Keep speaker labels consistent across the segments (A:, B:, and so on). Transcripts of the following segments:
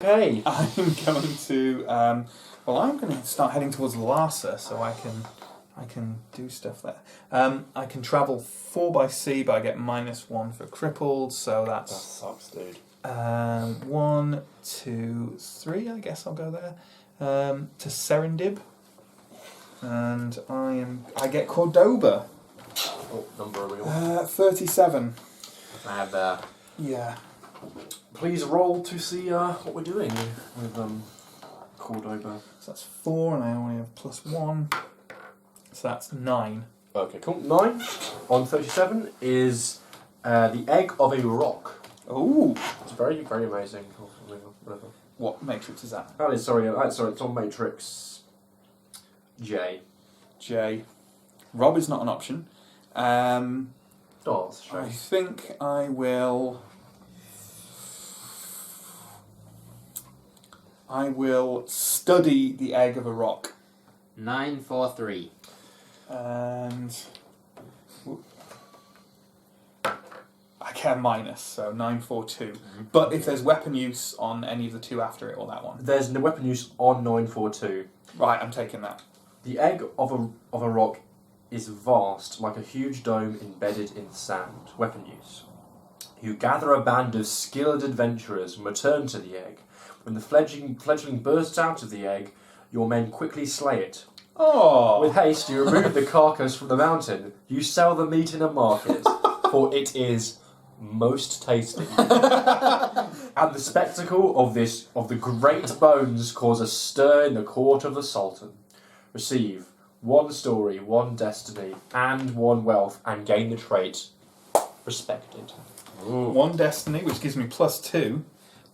A: Okay.
B: I'm going to. I'm going to start heading towards Larsa, so I can do stuff there. I can travel 4 by sea, but I get -1 for crippled, so
A: That sucks, dude.
B: 1, 2, 3. I guess I'll go there to Serendib, and I get Cordoba.
A: Oh, number are we on?
B: 37.
C: I have
B: Yeah.
A: Please roll to see what we're doing with Cordoba.
B: So that's 4, and I only have +1, so that's 9.
A: Okay, cool. 9 on 37 is the egg of a rock.
B: Ooh.
A: It's very, very amazing. Whatever.
B: What matrix is that?
A: That is sorry. It's on Matrix J.
B: J. Rob is not an option.
A: Oh, that's a
B: I
A: shame.
B: think I will. I will study the egg of a rock.
C: 943.
B: And I get a minus, so 942. But if there's weapon use on any of the two after it or that one.
A: There's no weapon use on 942.
B: Right, I'm taking that.
A: The egg of a rock is vast, like a huge dome embedded in sand. Weapon use. You gather a band of skilled adventurers and return to the egg. When the fledgling bursts out of the egg, your men quickly slay it.
B: Oh!
A: With haste, you remove the carcass from the mountain. You sell the meat in a market, for it is most tasty. And the spectacle of the great bones cause a stir in the court of the Sultan. Receive 1 story, 1 destiny, and 1 wealth, and gain the trait respected.
C: Ooh.
B: 1 destiny, which gives me +2.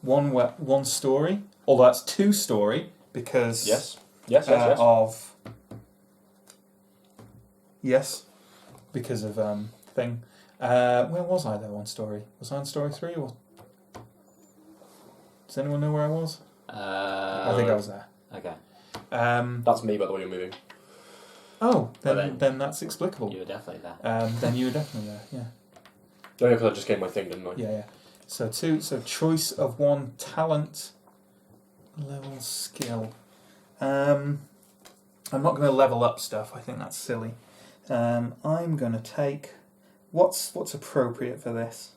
B: 1 story, although that's 2 story because
A: Yes.
B: of because of thing. Where was I though on story? Was I on story 3 or? Does anyone know where I was? I think I was there.
C: Okay.
A: That's me, by the way, you're moving.
B: Oh, then,
C: Well,
B: then that's explicable.
C: You were definitely there.
B: Then you were definitely there. Yeah.
A: Oh, yeah, because I just gave my thing, didn't I?
B: Yeah. So 2. So choice of 1 talent, level skill. I'm not going to level up stuff. I think that's silly. I'm going to take what's appropriate for this.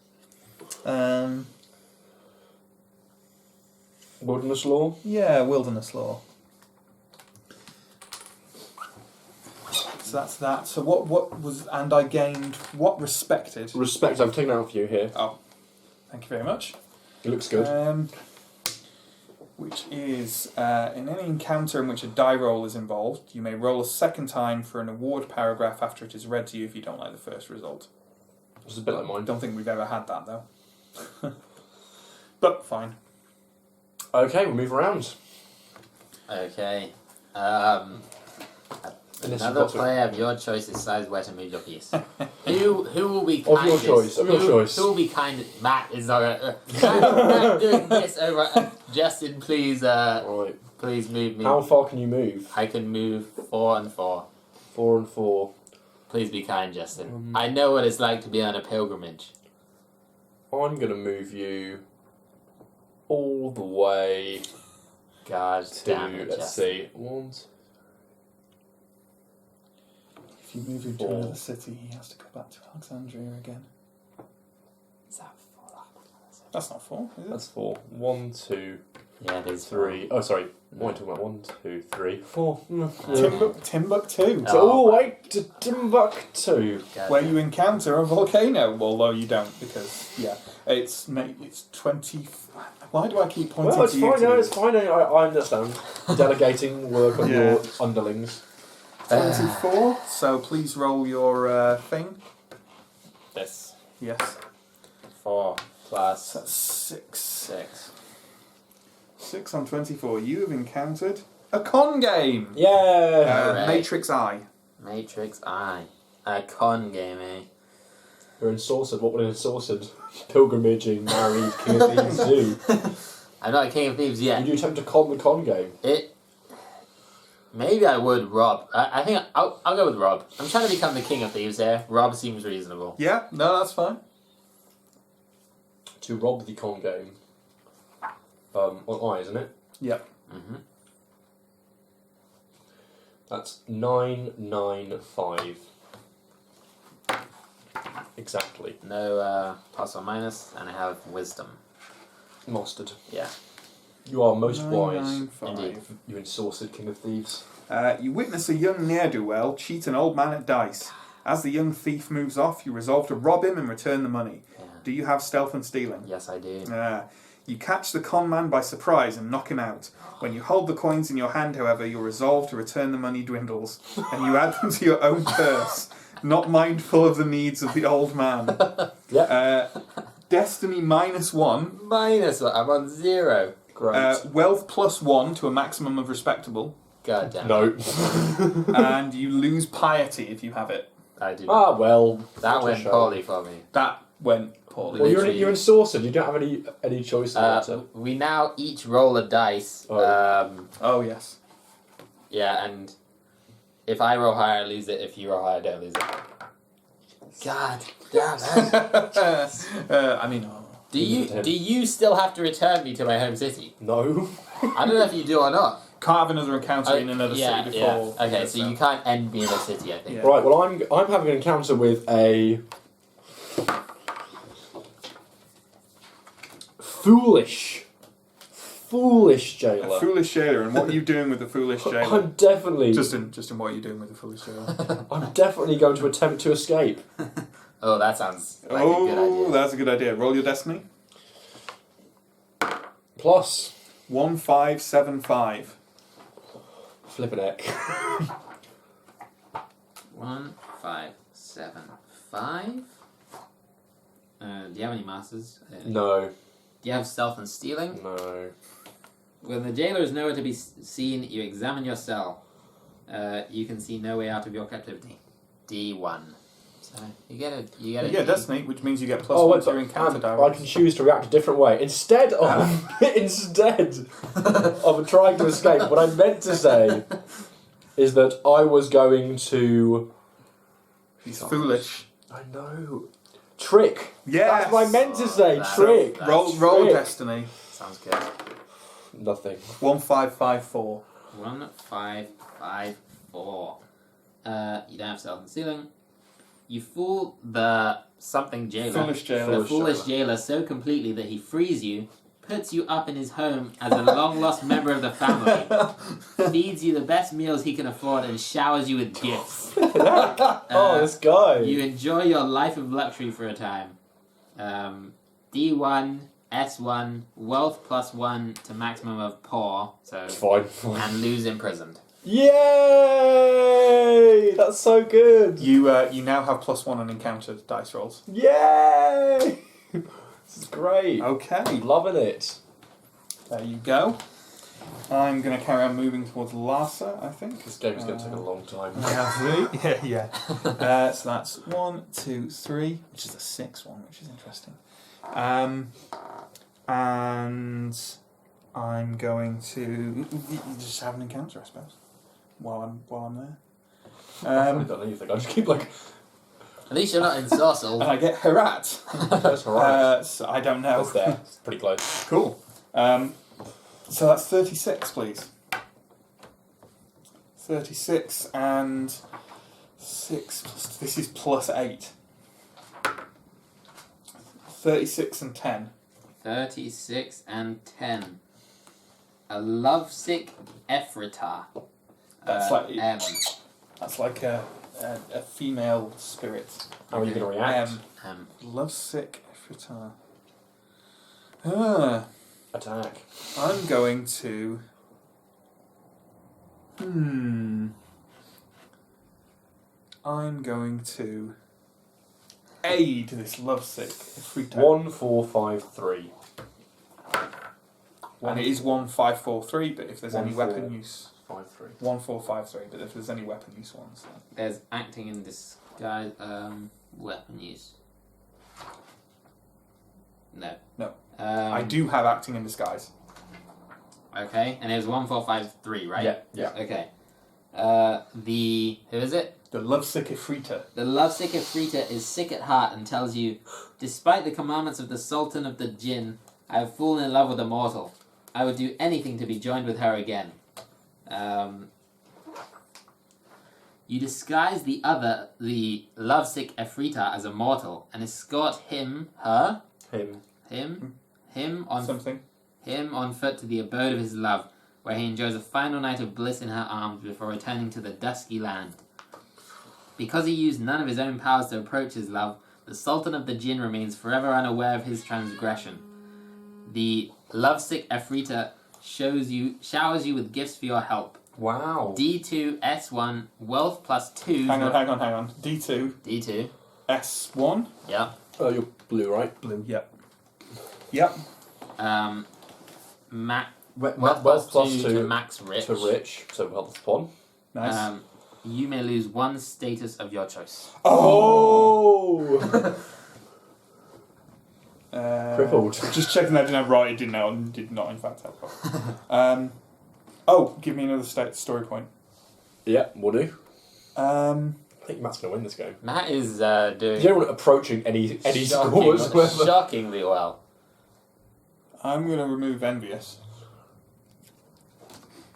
A: Wilderness law?
B: Yeah, wilderness law. So that's that. So what was, and I gained what respected.
A: Respect, I've taken out for you here.
B: Oh, thank you very much.
A: It looks good.
B: Which is, in any encounter in which a die roll is involved, you may roll a second time for an award paragraph after it is read to you if you don't like the first result.
A: It's a bit like
B: I
A: mine.
B: don't think we've ever had that, though. But, fine.
A: Okay, we'll move around.
C: Okay.
A: Unless
C: Another
A: you've got
C: player of your choice decides where to move your piece. Who will be
A: Of your
C: kindest?
A: choice, of your choice.
C: Who will be kind? Matt is not Matt doing this over. Justin, please,
A: Right.
C: please move me.
A: How far can you move?
C: I can move 4 and 4.
A: 4 and 4.
C: Please be kind, Justin. I know what it's like to be on a pilgrimage.
A: I'm going to move you all the way
C: God
A: to,
C: damn it,
A: let's
C: Justin.
A: see, 1,
B: If you move him to
A: 4.
B: another city, he has to go back to Alexandria again.
C: Is that 4?
B: That's not 4, is it?
A: That's 4. 1, 2,
C: Yeah, it is
A: 3. Oh, sorry. What am I talking about? 1, 2, 3, 4.
B: Timbuktu.
A: So all the way to Timbuktu.
C: God
B: Where
C: damn.
B: you encounter a volcano, although you don't, because it's 20. Why do I keep pointing
A: Well, it's
B: to you?
A: fine. No, it's fine. I understand. Delegating work on
B: Yeah.
A: your underlings.
B: 24. So please roll your thing.
A: This.
B: Yes.
A: 4 plus
B: That's 6.
A: 6.
B: 6 on 24. You have encountered a con game.
A: Yeah.
C: Right.
B: Matrix Eye.
C: Matrix Eye. A con game, eh?
A: You're ensorced. What would an ensorced pilgrimaging married king of thieves do?
C: I'm not a king of thieves yet.
A: Would you attempt to con the con game?
C: Maybe I would, Rob. I think I'll go with Rob. I'm trying to become the king of thieves here. Rob seems reasonable.
B: Yeah, no, that's fine.
A: To rob the con game. on I, isn't it?
B: Yep.
C: Mm-hmm.
A: That's 995. Exactly.
C: No plus or minus, and I have wisdom.
A: Mastered.
C: Yeah.
A: You are most wise.
B: 995.
C: Indeed.
A: You ensorced King of Thieves.
B: You witness a young ne'er-do-well cheat an old man at dice. As the young thief moves off, you resolve to rob him and return the money.
C: Yeah.
B: Do you have stealth and stealing?
C: Yes, I do.
B: You catch the con man by surprise and knock him out. When you hold the coins in your hand, however, your resolve to return the money dwindles, and you add them to your own purse, not mindful of the needs of the old man. Destiny -1.
C: Minus one. I'm on 0.
A: Great.
B: Wealth +1 to a maximum of respectable.
C: God damn.
A: No.
B: And you lose piety if you have it.
C: I do.
A: Well.
C: that
A: what a
C: went
A: shame.
C: poorly for me.
B: That went poorly.
A: Well,
C: Literally.
A: you're ensorced. You don't have any choice in the matter.
C: We now each roll a dice.
A: Oh.
B: Oh, yes.
C: Yeah, and if I roll higher, I lose it. If you roll higher, I don't lose it. God damn it.
B: I mean...
C: Do you still have to return me to my home city?
A: No.
C: I don't know if you do or not.
B: Can't have another encounter in another
C: yeah,
B: city before...
C: Yeah. Okay, so you can't end me in a city, I think.
B: Yeah.
A: Right. Well, I'm having an encounter with a foolish jailer.
B: A foolish jailer, and what are you doing with the foolish jailer?
A: I'm definitely
B: Just in what are you doing with the foolish jailer?
A: I'm definitely going to attempt to escape.
C: Oh, that sounds like a good idea.
B: That's a good idea. Roll your destiny.
A: Plus
B: 1575.
A: flippin' heck.
C: 1, 5, 7, 5. Do you have any masters?
A: No.
C: Do you have stealth and stealing?
A: No.
C: When the jailer is nowhere to be seen, you examine your cell. You can see no way out of your captivity. D1. So you get a
B: You
C: D.
B: get destiny, which means you get +1 to your encounter
A: I
B: dice.
A: can choose to react a different way. Instead of of trying to escape, what I meant to say is that I was going to...
B: He's foolish.
A: I know. Trick.
B: Yes.
A: That's what I meant to say.
C: That's-
A: Trick.
C: that's
B: Roll
A: Trick.
B: destiny.
C: Sounds good.
A: Nothing.
B: 1554.
C: 1, 5, 5, 4. You don't have stealth and stealing. You fool the something jailer.
B: Foolish jailer.
C: The foolish jailer so completely that he frees you, puts you up in his home as a long-lost member of the family, feeds you the best meals he can afford, and showers you with gifts.
A: This guy.
C: You enjoy your life of luxury for a time. D1, S1, wealth +1 to maximum of poor, so
A: It's fine.
C: and lose imprisoned.
A: Yay! That's so good.
B: You now have +1 on encounter dice rolls.
A: Yay! This is great.
B: Okay.
A: Loving it.
B: There you go. I'm going to carry on moving towards Larsa, I think.
A: This game's going to take a long time.
B: Yeah. So that's 1, 2, 3, which is the 6th one, which is interesting. And I'm going to just have an encounter, I suppose, while I'm there.
A: I haven't done anything. I just keep like...
C: At least you're not in Sorcel.
B: And I get Herat.
A: That's alright.
B: So I don't know.
A: That's there. It's pretty close.
B: Cool. So that's 36, please. 36 and 6 plus... This is +8. 36 and 10.
C: 36 and 10. A lovesick Ephrata.
B: That's like...
C: M.
B: That's like a female spirit.
A: How are you going to react?
C: M.
B: Lovesick Ephrata.
A: Attack.
B: I'm going to... I'm going to aid this lovesick Ephrata.
A: 1453.
B: And it is 1543, but if there's any weapon use...
A: 53.
B: 1453, but if there's any weapon use ones, then...
C: There's acting in disguise. Weapon use. No.
B: No.
C: I
B: I do have acting in disguise.
C: Okay, and it was 1453, right?
A: Yeah.
C: Okay. Who is it?
B: The lovesick Ephrata.
C: The lovesick Ephrata is sick at heart and tells you, despite the commandments of the Sultan of the Jinn, I have fallen in love with a mortal. I would do anything to be joined with her again. You disguise the lovesick Efrita as a mortal and escort him on
B: Something.
C: him on foot to the abode of his love, where he enjoys a final night of bliss in her arms before returning to the dusky land. Because he used none of his own powers to approach his love, the Sultan of the Jinn remains forever unaware of his transgression. The lovesick Efrita showers you with gifts for your help.
A: Wow.
C: D2, S1, wealth plus 2.
B: Hang on. D2.
C: D2.
B: S1.
C: Yep.
A: Oh, you're blue, right?
B: Blue, yep.
C: Wealth
A: Wealth plus 2
C: to max rich.
A: to rich, so health upon.
B: Nice.
C: You may lose one status of your choice.
A: Oh! Crippled.
B: Just checking that I didn't have right. It did not in fact have. Give me another story point.
A: Yeah, will do.
B: I
A: I think Matt's going to win this game.
C: Matt is doing
A: He's the only one approaching any scores.
C: shockingly well.
B: I'm going to remove envious.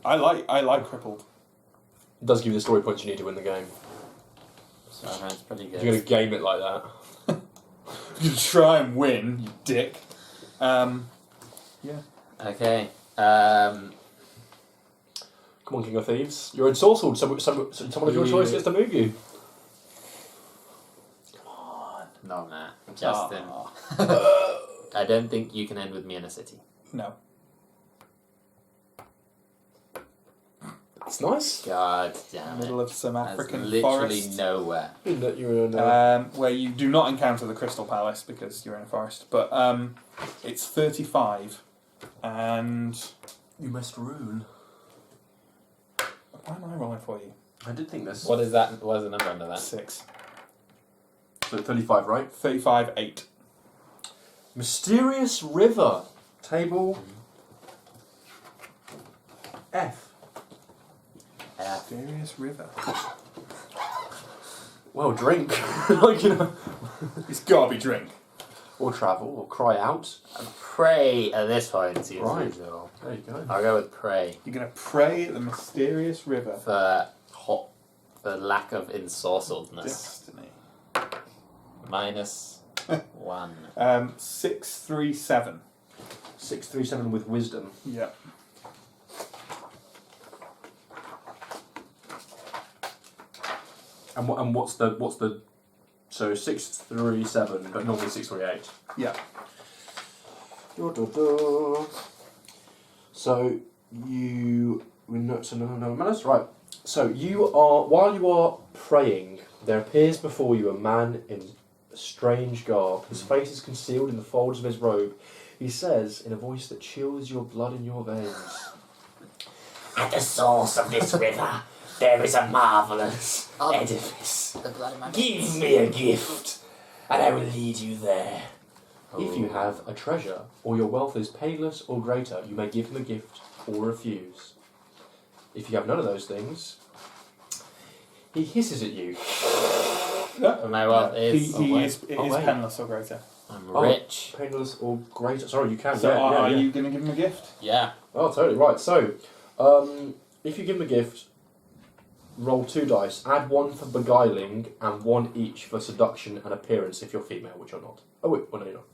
B: I like crippled.
A: It does give you the story points you need to win the game.
C: So that's pretty good.
A: If you're going to game it like that.
B: You try and win, you dick. Yeah.
C: Okay.
A: Come on, King of Thieves. You're ensorcelled. Someone of your choice gets to move you.
C: No, Matt. Justin. I don't think you can end with me in a city.
B: No.
A: It's nice.
C: God damn it.
B: Middle of some
C: That's
B: African
C: literally
B: forest.
C: nowhere.
A: That you're in,
B: Where you do not encounter the Crystal Palace because you're in a forest. But it's 35, and
A: you must rune.
B: why am I rolling for you?
A: I did think this.
C: What is that? What is the number under that?
B: 6.
A: So 35, right?
B: 35, 8.
A: Mysterious River. Table F.
B: Mysterious river.
A: Well, drink. Like, you know.
B: It's gotta be drink.
A: Or travel, or cry out.
C: Pray at this point. Seems
A: Right.
C: reasonable.
A: There you go.
C: I'll go with pray
B: You're gonna pray at the mysterious river.
C: for lack of ensorcelledness.
B: Destiny.
C: Minus 1.
B: 637.
A: 637 with wisdom.
B: Yeah.
A: And what's the so 637, but normally 638.
B: Yeah.
A: So no manners, right. So while you are praying, there appears before you a man in a strange garb. His face is concealed in the folds of his robe. He says in a voice that chills your blood in your veins,
D: At the source of this river, there is a marvellous
C: Oh.
D: edifice.
C: The blood in my
D: Give me a gift, and I will lead you there.
A: if you have a treasure, or your wealth is painless or greater, you may give him a gift or refuse. If you have none of those things, he hisses at you.
C: My wealth is.
B: It is
A: wait.
B: penless or greater.
C: I'm
A: Oh.
C: rich.
A: Painless or greater. Sorry, you can.
B: So
A: yeah,
B: are
A: yeah.
B: you gonna give him a gift?
C: Yeah.
A: Oh, totally right. So, if you give him a gift, roll 2 dice. Add 1 for beguiling and 1 each for seduction and appearance if you're female, which you're not. Oh wait, well no, you're not.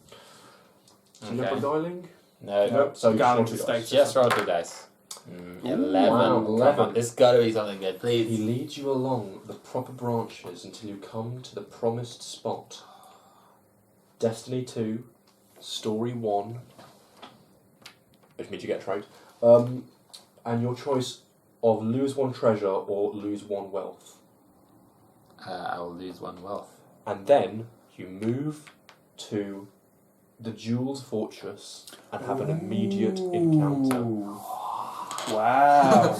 A: So you're
C: Okay.
A: beguiling.
C: No.
A: No. So you
B: Beguiling
A: just roll 2
B: to
A: dice.
B: status.
C: Just roll 2 dice.
A: Ooh,
C: 11.
A: wow,
C: Come
A: 11.
C: on, there's gotta be something good,
A: He
C: please.
A: leads you along the proper branches until you come to the promised spot. Destiny 2, Story 1, which means you get a trait, and your choice of lose 1 treasure or lose 1 wealth.
C: I will lose 1 wealth.
A: And then you move to the Jewel's Fortress and have an immediate encounter.
B: Wow.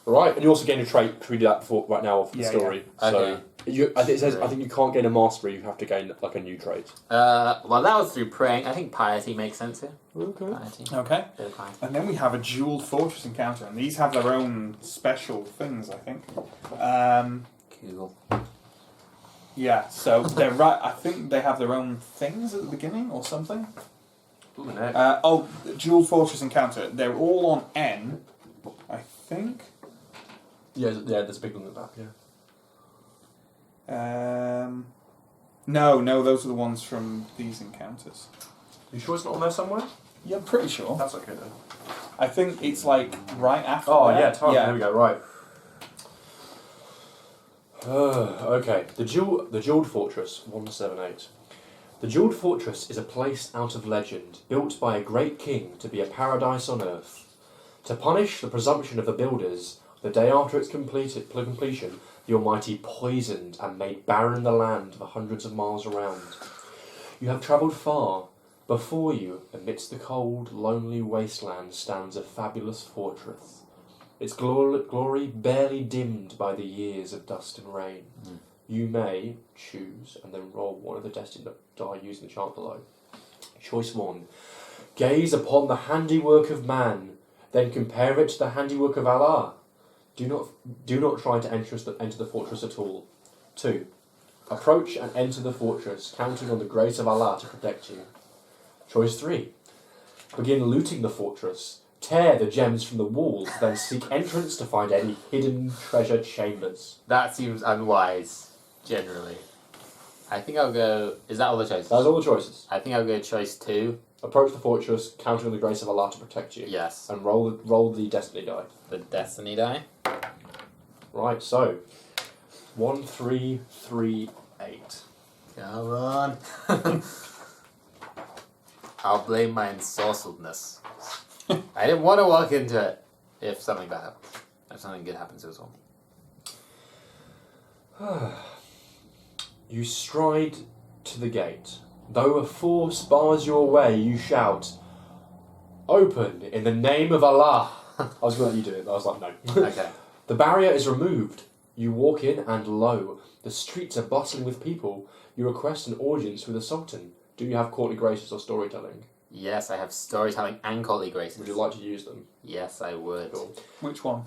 A: Right, and you also gain a trait because we did that before, right now, off the
B: Yeah,
A: story.
C: yeah.
A: So
C: Okay.
A: I think it says I think you can't gain a mastery. You have to gain like a new trait.
C: Well, that was through praying. I think piety makes sense here.
A: Okay.
C: Piety.
B: Okay.
C: Bit of piety.
B: And then we have a jeweled fortress encounter, and these have their own special things, I think.
C: Cool.
B: Yeah, so they're right. I think they have their own things at the beginning or something.
A: Blimey heck.
B: Jewel Fortress encounter. They're all on N, I think.
A: Yeah, there's a big one at the back, yeah.
B: No, those are the ones from these encounters.
A: You sure it's not on there somewhere?
B: Yeah, I'm pretty sure.
A: That's okay then.
B: I think it's like right after.
A: Oh
B: that.
A: yeah, time. There we go. Right. Okay. The Jeweled Fortress 178. The Jeweled Fortress is a place out of legend, built by a great king to be a paradise on earth. To punish the presumption of the builders, the day after its completion, the Almighty poisoned and made barren the land for hundreds of miles around. You have travelled far. Before you, amidst the cold, lonely wasteland, stands a fabulous fortress. Its glory barely dimmed by the years of dust and rain. You may choose and then roll one of the destined die using the chart below. Choice 1. Gaze upon the handiwork of man, then compare it to the handiwork of Allah. Do not try to enter the fortress at all. 2. Approach and enter the fortress, counting on the grace of Allah to protect you. Choice 3. Begin looting the fortress. Tear the gems from the walls, then seek entrance to find any hidden treasure chambers.
C: That seems unwise, generally. I think I'll go... Is that all the choices?
A: That's all the choices.
C: I think I'll go choice 2.
A: Approach the fortress, counting on the grace of Allah to protect you.
C: Yes.
A: And roll the destiny die.
C: The destiny die.
A: Right, so 1, 3, 3, 8.
C: Come on. I'll blame my ensorceledness. I didn't want to walk into it if something bad happens. If something good happens, it was all me.
A: You stride to the gate. Though a force bars your way, you shout, "Open in the name of Allah." I was going to let you do it, but I was like, no.
C: Okay.
A: The barrier is removed. You walk in and lo, the streets are bustling with people. You request an audience with the Sultan. Do you have courtly graces or storytelling?
C: Yes, I have storytelling and courtly graces.
A: Would you like to use them?
C: Yes, I would.
A: Cool.
B: Which one?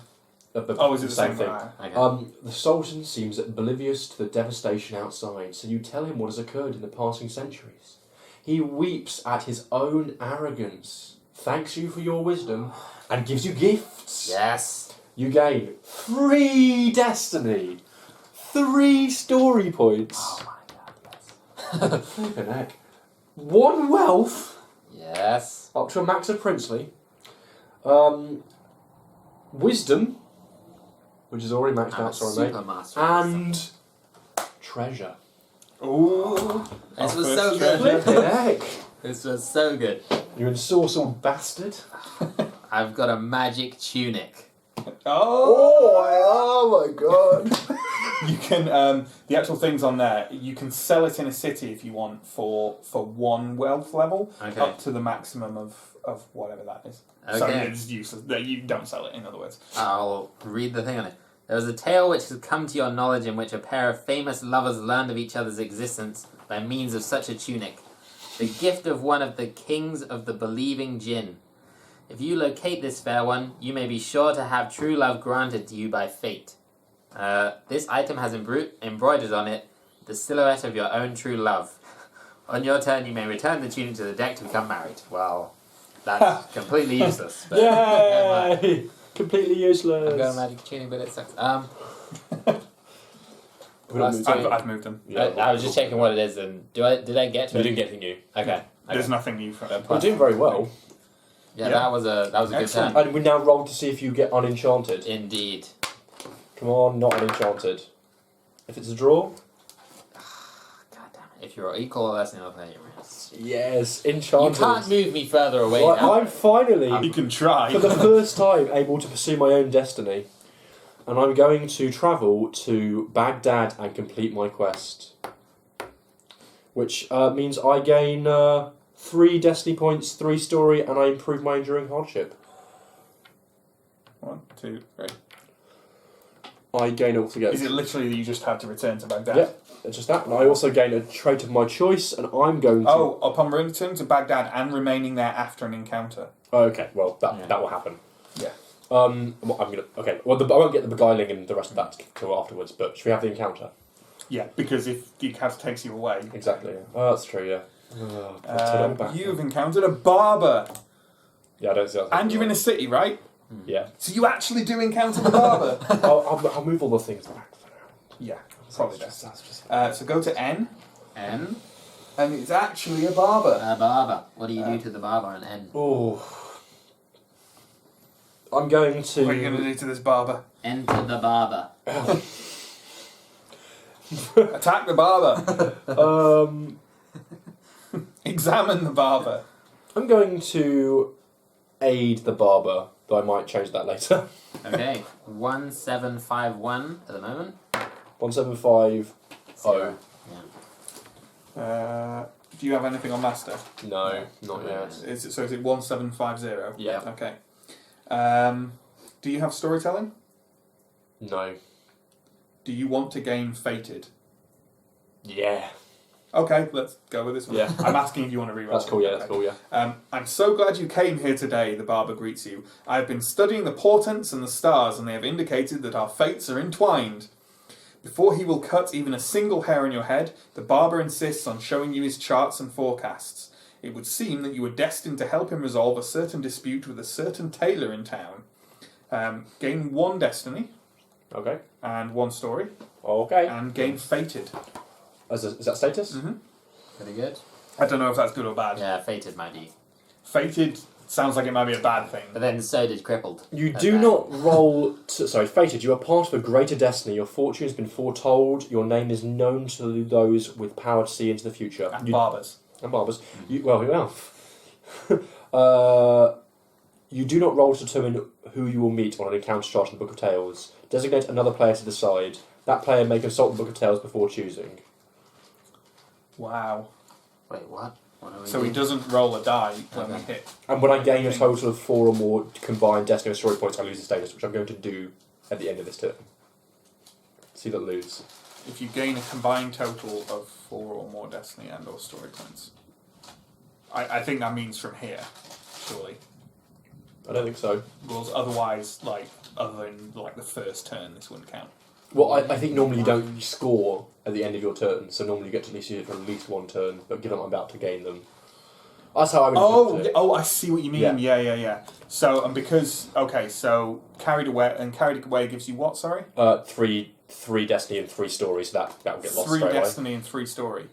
A: Is it
B: the same
A: thing?
B: thing?
C: Okay.
A: The Sultan seems oblivious to the devastation outside, so you tell him what has occurred in the passing centuries. He weeps at his own arrogance, thanks you for your wisdom, and gives you gifts.
C: Yes.
A: You gain 3 destiny, 3 story points.
C: Oh my god, yes.
A: Flippin' heck. 1 wealth,
C: Yes.
A: up to a max of princely. Wisdom, which is already maxed out, sorry mate.
C: Super master.
A: And treasure.
B: Ooh.
C: This was
B: First
C: so
B: treasure.
C: good.
A: Flippin' heck.
C: This was so good.
A: You ensorcelled bastard.
C: I've got a magic tunic.
B: Oh.
A: Oh my god.
B: You can the actual things on there. You can sell it in a city if you want for 1 wealth level,
C: Okay.
B: up to the maximum of whatever that is. So
C: Okay.
B: it's useless. That you don't sell it. In other words.
C: I'll read the thing on it. There was a tale which has come to your knowledge in which a pair of famous lovers learned of each other's existence by means of such a tunic. The gift of one of the kings of the believing jinn. If you locate this fair one, you may be sure to have true love granted to you by fate. This item has embroidered on it the silhouette of your own true love. On your turn, you may return the tunic to the deck to become married. Well, that's completely useless. But
A: Yay! Completely useless.
C: I've got a magic tunic, but it sucks.
B: I've moved them.
C: I was just checking what it is, and did I get to
A: You
C: it?
A: didn't get anything new.
C: Okay.
B: There's nothing new from
A: You're doing very well.
C: Yeah, that was a good
B: Excellent.
C: turn.
A: And we now roll to see if you get unenchanted.
C: Indeed.
A: Come on, not unenchanted. If it's a draw,
C: God damn it! If you're equal or less, then I'll play your wrist.
A: yes,
C: You
A: enchanted.
C: can't move me further away
A: Right,
C: now.
A: I'm finally,
B: You can try.
A: for the first time, able to pursue my own destiny. And I'm going to travel to Baghdad and complete my quest. Which means I gain 3 destiny points, 3 story, and I improve my enduring hardship.
B: 1, 2, 3.
A: I gain altogether.
B: Is it literally that you just had to return to Baghdad?
A: Yeah, it's just that. And I also gain a trait of my choice, and I'm going to...
B: Oh, upon returning to Baghdad and remaining there after an encounter.
A: Okay, well, that will happen.
B: Yeah.
A: Well, I'm gonna... Okay, well, I won't get the beguiling and the rest of that till afterwards, but should we have the encounter?
B: Yeah, because if the encounter takes you away...
A: Exactly. Oh, that's true, yeah.
B: You've encountered a barber.
A: Yeah, I don't see that.
B: And you're in a city, right?
A: Yeah.
B: So you actually do encounter the barber.
A: I'll move all the things back for now.
B: Yeah, probably best.
A: That's just...
B: So go to N,
C: N.
B: and it's actually a barber.
C: A barber. What do you do to the barber on N?
A: Oh. I'm going to...
B: What are you going to do to this barber?
C: Enter the barber.
B: Attack the barber. Examine the barber.
A: I'm going to aid the barber, though I might change that later.
C: Okay. 1751 at the moment.
A: 1750.
C: Zero.
B: Do you have anything on master?
A: No, not yet.
B: Is it 1750?
A: Yeah.
B: Okay. Do you have storytelling?
A: No.
B: Do you want to gain fated?
A: Yeah.
B: Okay, let's go with this one.
A: Yeah.
B: I'm asking if you want to reroll.
A: That's cool, yeah,
B: Okay.
A: that's cool, yeah.
B: I'm so glad you came here today, the barber greets you. I have been studying the portents and the stars, and they have indicated that our fates are entwined. Before he will cut even a single hair on your head, the barber insists on showing you his charts and forecasts. It would seem that you were destined to help him resolve a certain dispute with a certain tailor in town. Gain 1 destiny,
A: Okay.
B: and 1 story,
A: Okay.
B: and gain fated.
A: Is that status?
B: Mm-hmm.
C: Pretty good.
B: I don't know if that's good or bad.
C: Yeah, fated might be.
B: Fated sounds like it might be a bad thing.
C: But then so did crippled.
A: You
C: That's
A: do
C: bad.
A: not roll... fated. You are part of a greater destiny. Your fortune has been foretold. Your name is known to those with power to see into the future.
B: And barbers.
A: And barbers. You do not roll to determine who you will meet on an encounter chart in the Book of Tales. Designate another player to decide. That player may consult the Book of Tales before choosing.
B: Wow.
C: Wait, what? What are we
B: So he
C: doing?
B: doesn't roll a die when we
C: Okay.
B: hit.
A: And when I gain a total of 4 or more combined destiny or story points, I lose the status, which I'm going to do at the end of this turn. See that lose.
B: If you gain a combined total of 4 or more destiny and or story points. I think that means from here, surely.
A: I don't think so.
B: Because otherwise, other than the first turn, this wouldn't count.
A: Well, I think normally you don't score at the end of your turn, so normally you get to use it for at least 1 turn, but given I'm about to gain them. That's how I would
B: Oh,
A: do
B: yeah,
A: it.
B: I see what you mean. Yeah. So, and because, so carried away gives you what, sorry?
A: 3 destiny and 3 stories, that will get lost
B: 3
A: straight
B: destiny and 3 story.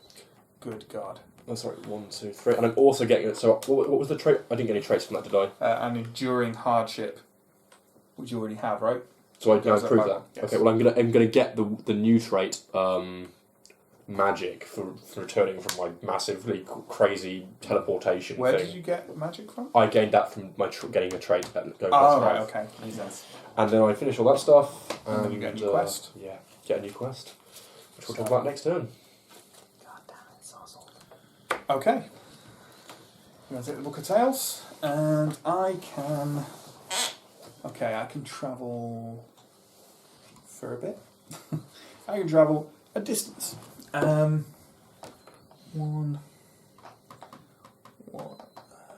B: Good God.
A: away. Oh, sorry, 1, 2, 3. And I'm also getting it, so what was the trait? I didn't get any traits from that, did I?
B: An enduring hardship, which you already have, right?
A: So I now
B: Yes,
A: improve
B: I-
A: that.
B: yes.
A: Okay, well I'm gonna get the new trait, magic, for returning from my massively crazy teleportation
B: Where
A: thing.
B: did you get magic from?
A: I gained that from my getting a trait at Go
B: Oh,
A: Quest
B: right,
A: 5.
B: okay. Makes sense.
A: And then I finish all that stuff.
B: And then you get a new quest.
A: Yeah, get a new quest, which we'll talk about next turn.
C: God damn it, Sazzle.
B: Okay. I'm going to take the Book of Tales, and I can... Okay, I can travel for a bit. I can travel a distance. 1,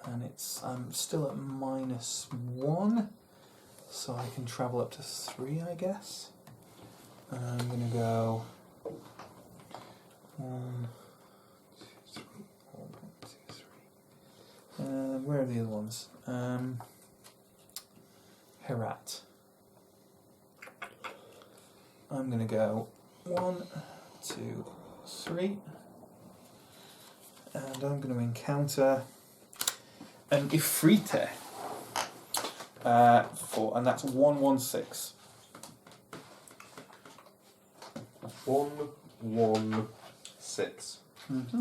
B: and I'm still at -1, so I can travel up to 3, I guess. And I'm gonna go 1, 2, 3, 1, 2, 3. Where are the other ones? Herat. I'm gonna go 1, 2, 3, and I'm going to encounter an Ifrite, and that's 116.
A: 116.
B: Mm-hmm.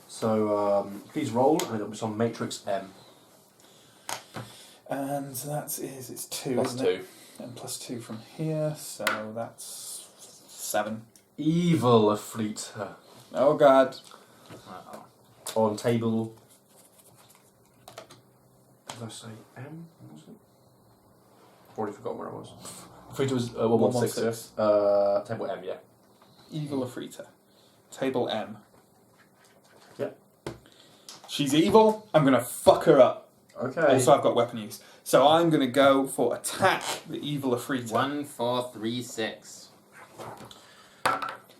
A: So please roll, and it'll be on matrix M.
B: And it's 2,
A: Plus
B: isn't
A: 2.
B: it? And plus 2 from here, so that's 7.
A: Evil Afleet.
B: Oh God.
C: Uh-oh.
A: On table. Did I say M? Was it? Already forgotten where I was. Afleet was 116.
B: 116.
A: Table M, yeah.
B: Evil Afrita. Table M.
A: Yep.
B: She's evil. I'm going to fuck her up.
A: Okay.
B: Also, I've got weapon use. So I'm going to go for attack the evil Afrita.
C: 1, 4, 3, 6.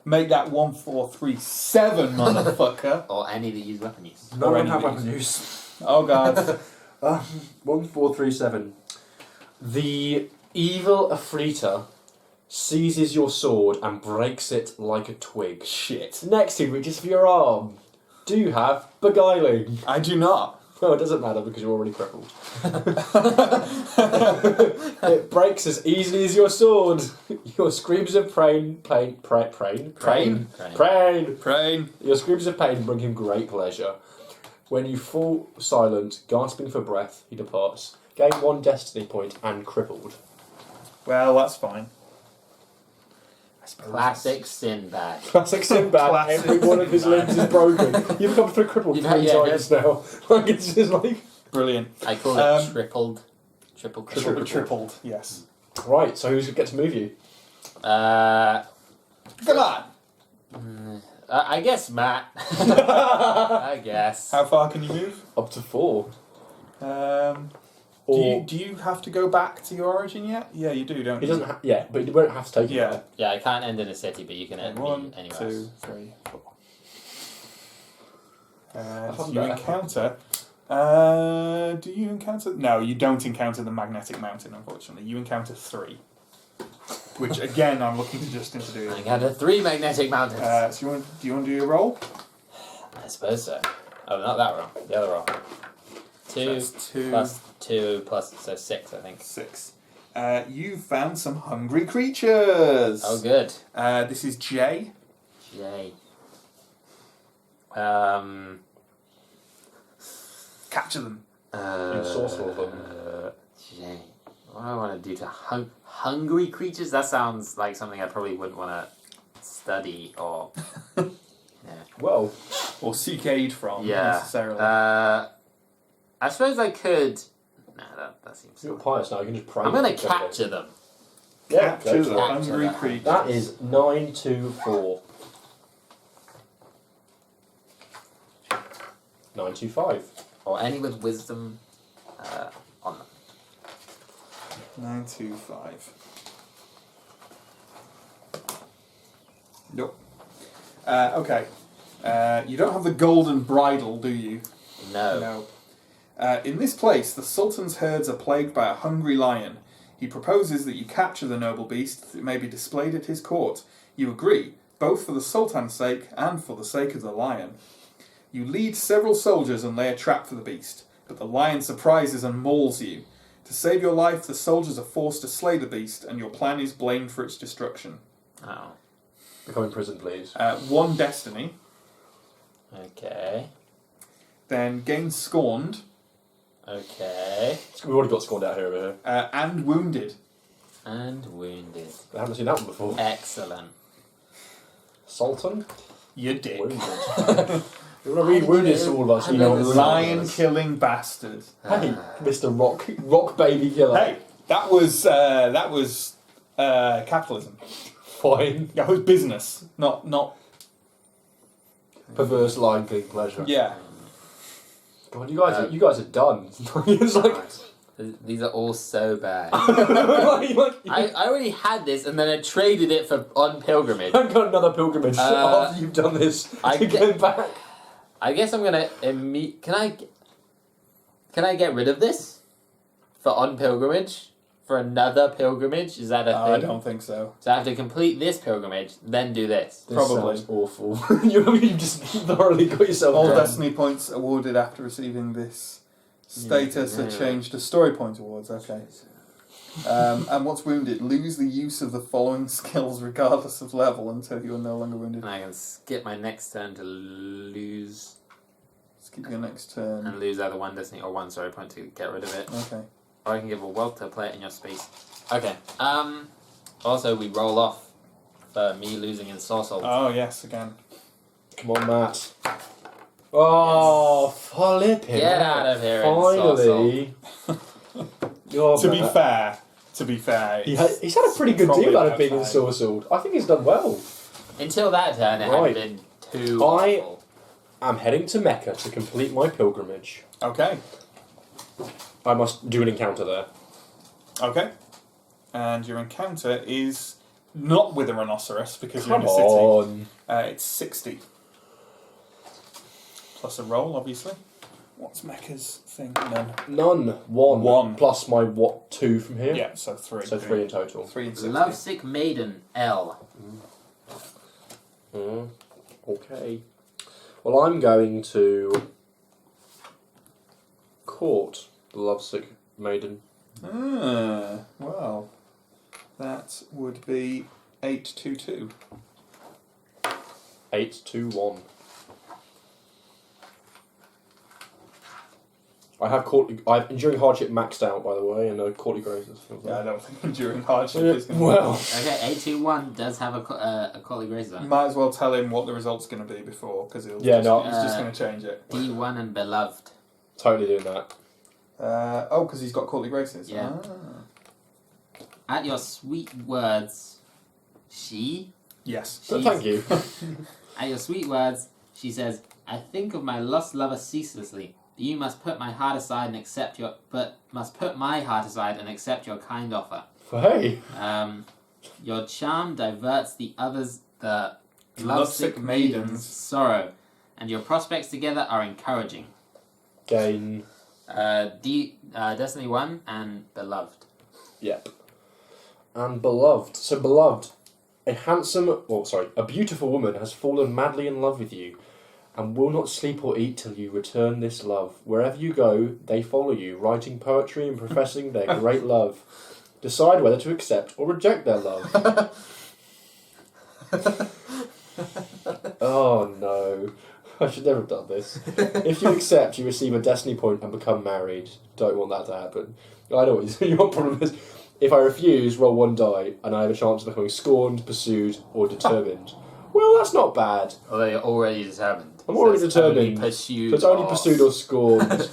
B: Make that 1437, motherfucker.
C: Or any that use weapon use.
A: No
B: Or
A: one
B: any
A: have
B: of
A: weapon
B: these.
A: use.
B: Oh god.
A: 1437. The evil Afrita seizes your sword and breaks it like a twig.
B: Shit.
A: Next he reaches for your arm. Do you have beguiling?
B: I do not.
A: No, it doesn't matter because you're already crippled. It breaks as easily as your sword. Your screams of pain. Your screams of pain bring him great pleasure. When you fall silent, gasping for breath, he departs. Gain 1 destiny point and crippled.
B: Well, that's fine. I suppose
C: Classic Sinbad.
A: Classic Sinbad.
B: Classic
A: Every one of his limbs is broken. You've come through crippled
C: You've
A: 3
C: had- yeah,
A: times now. Like it's just like
B: Brilliant.
C: I call it tripled. Triple crippled.
B: Tripled, yes.
A: right. So who's get to move you?
B: Come on!
C: I guess Matt. I guess.
B: How far can you move?
A: Up to 4.
B: Do you have to go back to your origin yet? Yeah, you do, don't
A: He
B: you?
A: doesn't. Yeah, but he won't have to take it.
B: Yeah.
A: there.
C: Yeah, I can't end in a city, but you can end me
B: 1,
C: anywhere
B: 2,
C: else.
B: 3, 4.
A: thought
B: You
A: that-
B: encounter. Do you encounter? No, you don't encounter the magnetic mountain. Unfortunately, you encounter 3, which again I'm looking to Justin to do.
C: I got 3 magnetic mountains.
B: So do you want to do your roll?
C: I suppose so. Oh, not that roll. The other roll. 2
B: That's 2
C: plus 2 plus, so 6, I think.
B: 6. You found some hungry creatures.
C: Oh, good.
B: This is Jay.
C: Yay.
B: Capture them.
A: Ensorcel them.
C: Jay. What do I want to do to hungry creatures? That sounds like something I probably wouldn't want to study or.
A: Well,
B: Or seek aid from
C: Yeah.
B: necessarily.
C: I suppose I could. No, that seems.
A: you're pious now. You can just pray.
C: I'm gonna
A: for
C: capture them.
A: Yeah,
B: Capture
A: go
B: the
A: for it.
B: hungry
C: Capture
B: creatures.
A: That is 9 to 4. 9 to 5.
C: Or any with wisdom on them.
B: 925. Nope. Okay. You don't have the golden bridle, do you?
C: No.
B: No. In this place, the Sultan's herds are plagued by a hungry lion. He proposes that you capture the noble beast that it may be displayed at his court. You agree, both for the Sultan's sake and for the sake of the lion. You lead several soldiers and lay a trap for the beast, but the lion surprises and mauls you. To save your life, the soldiers are forced to slay the beast, and your plan is blamed for its destruction.
C: Oh.
A: Become imprisoned, please.
B: 1 destiny,
C: Okay.
B: then gain scorned,
C: Okay.
A: We've already got scorned out here over here.
B: and wounded.
C: And wounded.
A: I haven't seen that one before.
C: Excellent.
A: Sultan?
B: You dick.
A: Wounded. You want to read wounded to all of us?
C: I
A: You
C: know
A: know,
C: the
B: Lion killing bastard.
A: Hey, Mr. Rock Baby Killer.
B: Hey, that was capitalism.
A: Fine.
B: That was business, not.
A: Perverse lion killing pleasure.
B: Yeah.
A: God, you guys are done. It's like,
C: These are all so bad.
A: like,
C: I already had this and then I traded it for on pilgrimage.
A: I've got another pilgrimage after you've done this
C: I
A: to
C: get-
A: go back.
C: I guess I'm gonna Can I get rid of this for on pilgrimage for another pilgrimage? Is that a thing?
B: I don't think so.
C: So I have to complete this pilgrimage, then do this.
A: This
B: Probably.
A: sounds awful. you just thoroughly got yourself
B: All
A: done.
B: destiny points awarded after receiving this status are changed to story point awards. Okay. And what's wounded? Lose the use of the following skills regardless of level until you are no longer wounded.
C: And I can skip my next turn to lose
B: Skip your next turn.
C: and lose either 1 destiny or 1 story point to get rid of it.
B: Okay.
C: Or I can give a wealth to a player in your space. Okay. Also, we roll off for me losing in Sorcerer.
B: Oh yes, again.
A: Come on, Matt. Oh, flipping.
C: Get out of here,
A: Finally. You're
B: To be
A: Matt.
B: fair,
A: He's had a pretty good
B: probably
A: deal out
B: about
A: of being
B: time.
A: ensorcelled. I think he's done well.
C: Until that turn, it
A: Right.
C: hadn't been too
A: I-
C: awful.
A: I'm heading to Mecca to complete my pilgrimage.
B: Okay.
A: I must do an encounter there.
B: Okay. And your encounter is Not with a rhinoceros, because you're
A: Come
B: in a city.
A: on.
B: It's 60. Plus a roll, obviously. What's Mecca's thing? None.
A: None. One.
B: One.
A: Plus my, 2 from here?
B: Yeah, so 3.
A: So 3 in total.
B: 3 and 60.
C: Lovesick maiden, L.
A: Okay. Well, I'm going to court the lovesick maiden.
B: Well, that would be 822.
A: 8-2-1. I have enduring hardship maxed out, by the way, and courtly graces.
B: Yeah, I don't think enduring hardship is going to
A: Well,
C: Okay, 821 does have a Collie Grazer.
B: Might as well tell him what the result's going to be before, because he's
A: Yeah,
B: just going to change it.
C: D1 and Beloved.
A: totally doing that.
B: Because he's got courtly graces.
C: Yeah.
B: Ah.
C: At your sweet words, she.
B: Yes.
A: So thank you.
C: At your sweet words, she says, I think of my lost lover ceaselessly. You must put my heart aside and accept your kind offer.
A: Hey.
C: Your charm diverts the
B: lovesick maiden's
C: sorrow, and your prospects together are encouraging.
A: Gain.
C: Destiny 1 and Beloved.
A: Yep. And beloved. So beloved, a beautiful woman has fallen madly in love with you, and will not sleep or eat till you return this love. Wherever you go, they follow you, writing poetry and professing their great love. Decide whether to accept or reject their love. Oh no. I should never have done this. If you accept, you receive a destiny point and become married. Don't want that to happen. I know what your problem is. If I refuse, roll 1 die, and I have a chance of becoming scorned, pursued, or determined. Well, that's not bad.
C: Although you're already determined.
A: I'm already determined.
C: Only pursued
A: So it's only
C: or-
A: pursued or scorned.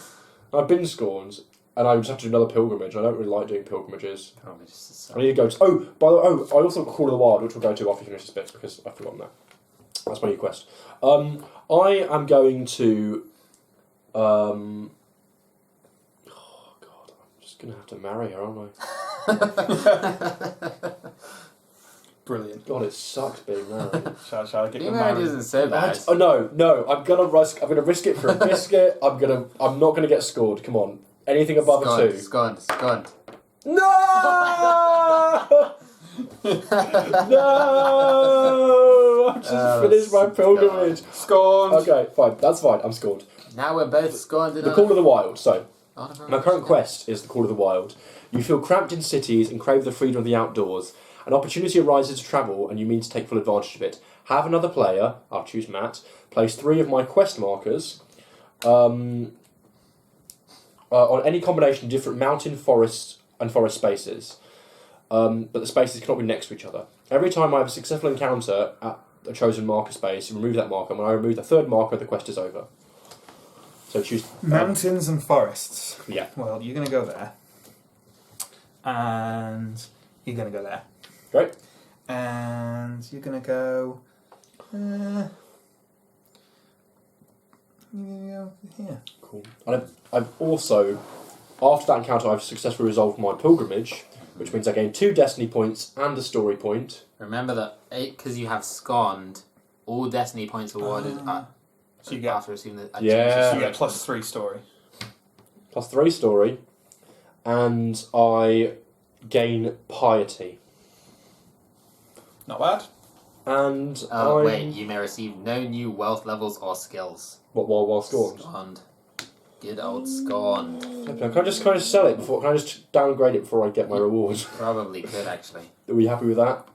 A: I've been scorned, and I just have to do another pilgrimage. I don't really like doing pilgrimages.
C: Probably just
A: I need to go to... by the way, I also got Call of the Wild, which we'll go to after you finish this bit, because I've forgotten that. That's my new quest. I am going to... oh, God, I'm just going to have to marry her, aren't I?
B: Brilliant.
A: God, it sucks being married.
B: Shall I get you
C: Being married
B: married?
C: isn't so bad.
A: No, I'm gonna risk it for a biscuit. I'm not gonna get scored. Come on, anything above a 2.
C: Scorned.
A: No! No! I've just finished my pilgrimage.
B: Scorned.
A: Okay, fine. That's fine. I'm scored.
C: Now we're both scorned.
A: The Call of the Wild. So,
C: Oh,
A: my current quest is the Call of the Wild. You feel cramped in cities and crave the freedom of the outdoors. An opportunity arises to travel, and you mean to take full advantage of it. Have another player, I'll choose Matt, place 3 of my quest markers on any combination of different mountain, forest, and forest spaces. But the spaces cannot be next to each other. Every time I have a successful encounter at a chosen marker space, you remove that marker. When I remove the 3rd marker, the quest is over. So choose...
B: Mountains and forests.
A: Yeah.
B: Well, you're going to go there. And you're going to go there.
A: Great.
B: And you're going to go... you're going to go here.
A: Cool. And I've also, after that encounter, I've successfully resolved my pilgrimage, which means I gain 2 destiny points and a story point.
C: Remember that because you have scorned, all destiny points awarded
B: So you get,
C: after receiving the
A: Yeah.
B: so you get plus 3 story.
A: Plus 3 story, and I gain piety.
B: Not bad.
A: And
C: wait, you may receive no new wealth levels or skills.
A: What, while scorned?
C: Scorned. Good old scorned.
A: Can I just sell it before? Can I just downgrade it before I get my reward?
C: Probably could actually.
A: Are we happy with that?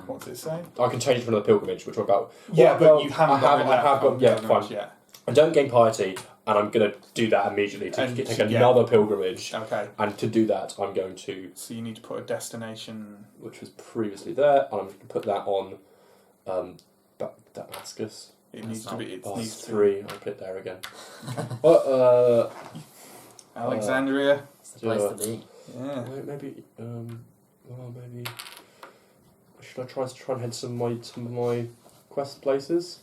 B: What's it say?
A: I can change it to another pilgrimage, which we're about.
B: Yeah,
A: Well,
B: but you haven't
A: I
B: got
A: have.
B: rid
A: I
B: of
A: have
B: that
A: got. Yeah,
B: pilgrimage
A: fine.
B: yet.
A: I don't gain piety, and I'm going to do that immediately to
B: And
A: take
B: yeah.
A: another pilgrimage.
B: Okay.
A: And to do that, I'm going to,
B: So you need to put a destination...
A: which was previously there, and I'm going to put that on Damascus.
B: It needs to be... It
A: Oh,
B: needs
A: it's
B: to
A: 3. I'll put it there again.
B: Alexandria.
C: It's the place to be.
B: Yeah.
A: Maybe. Maybe. Should I try and head some of my quest places?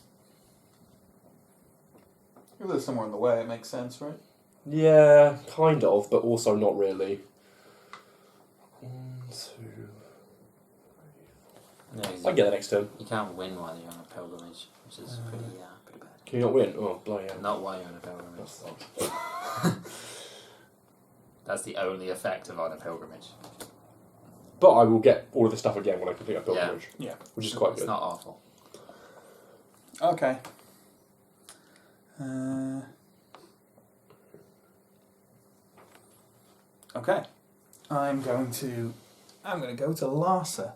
B: If there's somewhere in the way, it makes sense, right?
A: Yeah, kind of, but also not really. 1, 2.
C: No, 'cause
A: I get that next turn.
C: you can't win while you're on a pilgrimage, which is pretty bad.
A: Can you not win? Oh, bloody hell.
C: Not while you're on a pilgrimage.
A: That sucks.
C: That's the only effect of on a pilgrimage.
A: But I will get all of the stuff again when I complete a pilgrimage.
B: Yeah.
A: Which is quite
C: It's
A: good.
C: not awful.
B: Okay. Okay. I'm going to go to Larsa.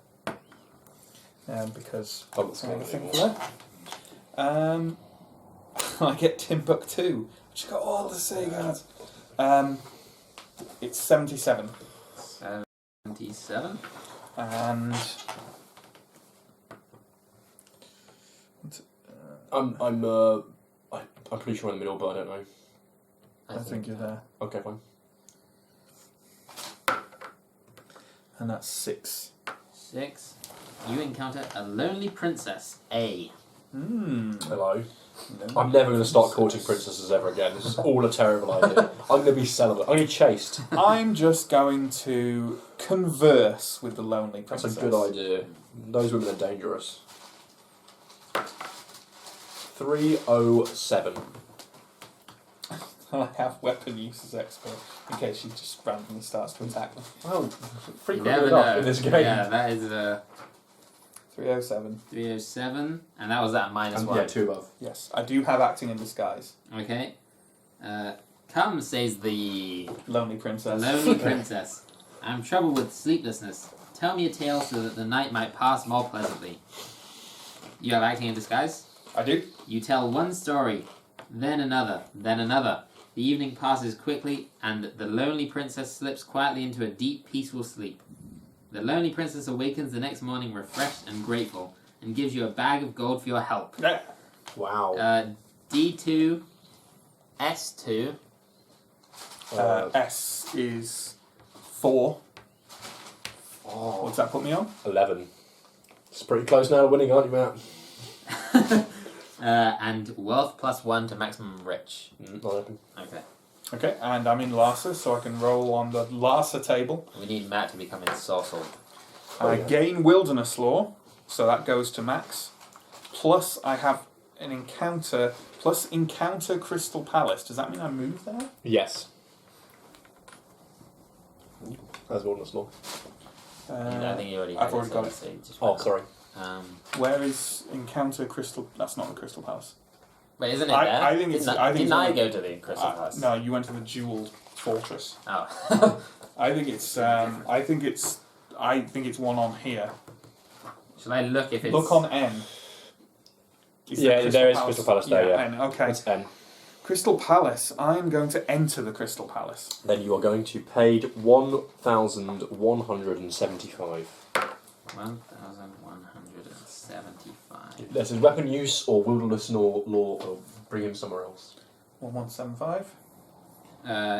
B: Because
A: I'm not scared
B: anything
A: anymore.
B: for that. I get Timbuktu. Which got all the Sagans. It's 77.
C: 77?
B: And
A: I'm pretty sure I'm in the middle, but I don't know.
B: I think you're there.
A: Okay, fine.
B: And that's 6.
C: 6. You encounter a lonely princess, A.
A: Hello. I'm never going to start courting princesses ever again. This is all a terrible idea. I'm going to be celibate. I'm going to be chaste.
B: I'm just going to converse with the lonely
A: That's
B: princess.
A: a good idea. Those women are dangerous. 307.
B: I have weapon use as expert in case she just randomly starts to attack me.
A: Well,
C: You
A: frequently
C: never
A: enough
C: know.
A: in this game.
C: Yeah, that is
B: 307.
C: 307, and that was at minus
A: And,
C: 1.
A: yeah, 2 above.
B: Yes, I do have acting in disguise.
C: Okay. Come, says the
B: Lonely princess.
C: lonely princess. I'm troubled with sleeplessness. Tell me a tale so that the night might pass more pleasantly. You have acting in disguise?
B: I do.
C: You tell one story, then another, then another. The evening passes quickly, and the lonely princess slips quietly into a deep, peaceful sleep. The lonely princess awakens the next morning refreshed and grateful, and gives you a bag of gold for your help.
B: Yeah.
A: Wow.
C: D2, S2,
B: S is 4.
A: Oh,
B: What's that put me on?
A: 11. It's pretty close now to winning, aren't you, Matt?
C: and wealth plus 1 to maximum rich.
A: Not open.
C: Okay.
B: Okay, and I'm in Larsa, so I can roll on the Larsa table.
C: We need Matt to become ensorcelled.
B: I gain Wilderness Law, so that goes to max. Plus, I have an encounter. Plus, encounter Crystal Palace. Does that mean I move there?
A: Yes. That's Wilderness Law.
C: I think you already
B: I've
C: had
B: already got it.
C: so you just
A: Oh,
C: went on.
A: sorry.
B: Where is encounter Crystal? That's not the Crystal Palace.
C: Wait, isn't it
B: I-
C: there?
B: I think it's-
C: Didn't
B: I think
C: didn't
B: it's
C: I
B: on-
C: go to the Crystal Palace?
B: No, you went to the Jeweled Fortress.
C: Oh.
B: I think it's. I think it's one on here.
C: Shall I look if it's...
B: Look on N.
A: Yeah, there is Crystal Palace there, yeah.
B: N. Okay.
A: It's N.
B: Crystal Palace. I'm going to enter the Crystal Palace.
A: Then you are going to pay 1,175.
C: 1,175.
A: This is weapon use or wilderness law or bring him somewhere else.
B: 1175.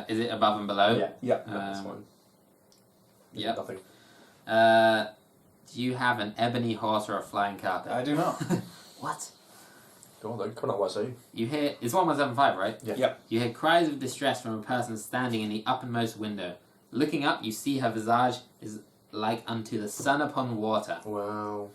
C: Is it above and below?
A: Yeah.
B: Yeah.
A: That's fine.
C: Yep.
A: Nothing.
C: Do you have an ebony horse or a flying carpet?
B: I do not.
C: What?
A: Go on then, come on, what I say.
C: You hear... It's 1175, right?
A: Yeah.
B: Yep.
C: You hear cries of distress from a person standing in the uppermost window. Looking up, you see her visage is like unto the sun upon water.
A: Wow.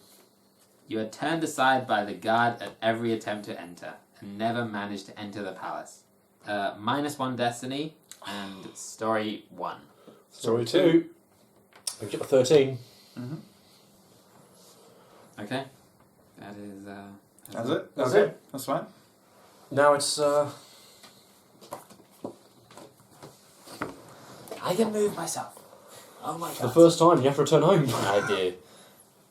C: You are turned aside by the guard at every attempt to enter, and never manage to enter the palace. -1 destiny, and story 1.
A: Story 2. I get a 13.
B: Mm-hmm.
C: Okay? That is...
B: That's it?
A: That's
B: Okay.
A: it.
B: That's fine.
A: Now it's
C: I can move myself. Oh my
A: for the first time you have to return home.
C: I do.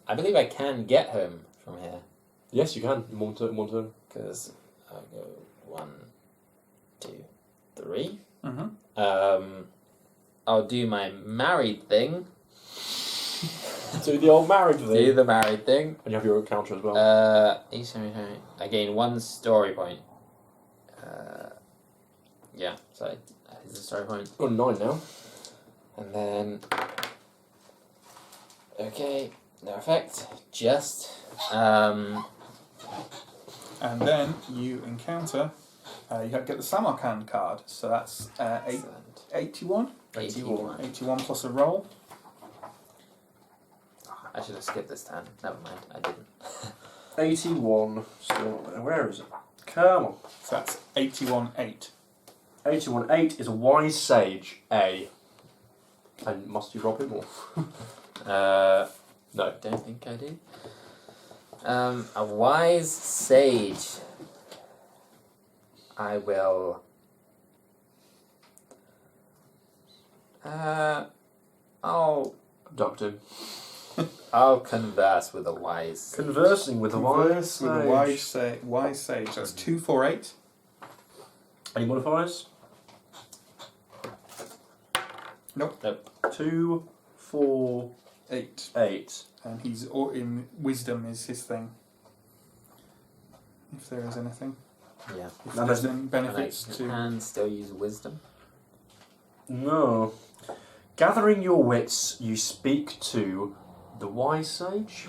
C: I believe I can get home from here.
A: Yes, you can. In one turn.
C: Because I go 1, 2, 3.
B: Mm-hmm.
C: I'll do my married thing.
A: Do the old marriage thing.
C: Do the married thing.
A: And you have your encounter as well.
C: I gain 1 story point. Yeah, so that is a story point.
A: Got 9 now.
C: And then... Okay, no effect. Just...
B: And then you encounter. You get the Samarkand card, so that's 81.
C: 81.
B: 81 plus a roll.
C: I should have skipped this turn. Never mind, I didn't.
A: 81. Still there. Where is it? Come on.
B: So that's 81-8.
A: 81-8 is a wise sage A. And must you rob him or? No.
C: Don't think I do. A wise sage. I will. I'll
A: Abduct him.
C: converse with a wise sage.
A: Conversing with a wise
B: With a
A: sage.
B: wise sage. That's 2, 4, 8.
A: Any modifiers?
B: Nope.
A: 2, 4,
B: 8.
A: 8.
B: And he's all in wisdom is his thing. If there is anything.
C: Yeah.
B: If
A: No,
B: there's
A: there's-
B: any benefits
C: And I
B: to.
C: can still use wisdom.
A: No. Gathering your wits, you speak to the wise sage.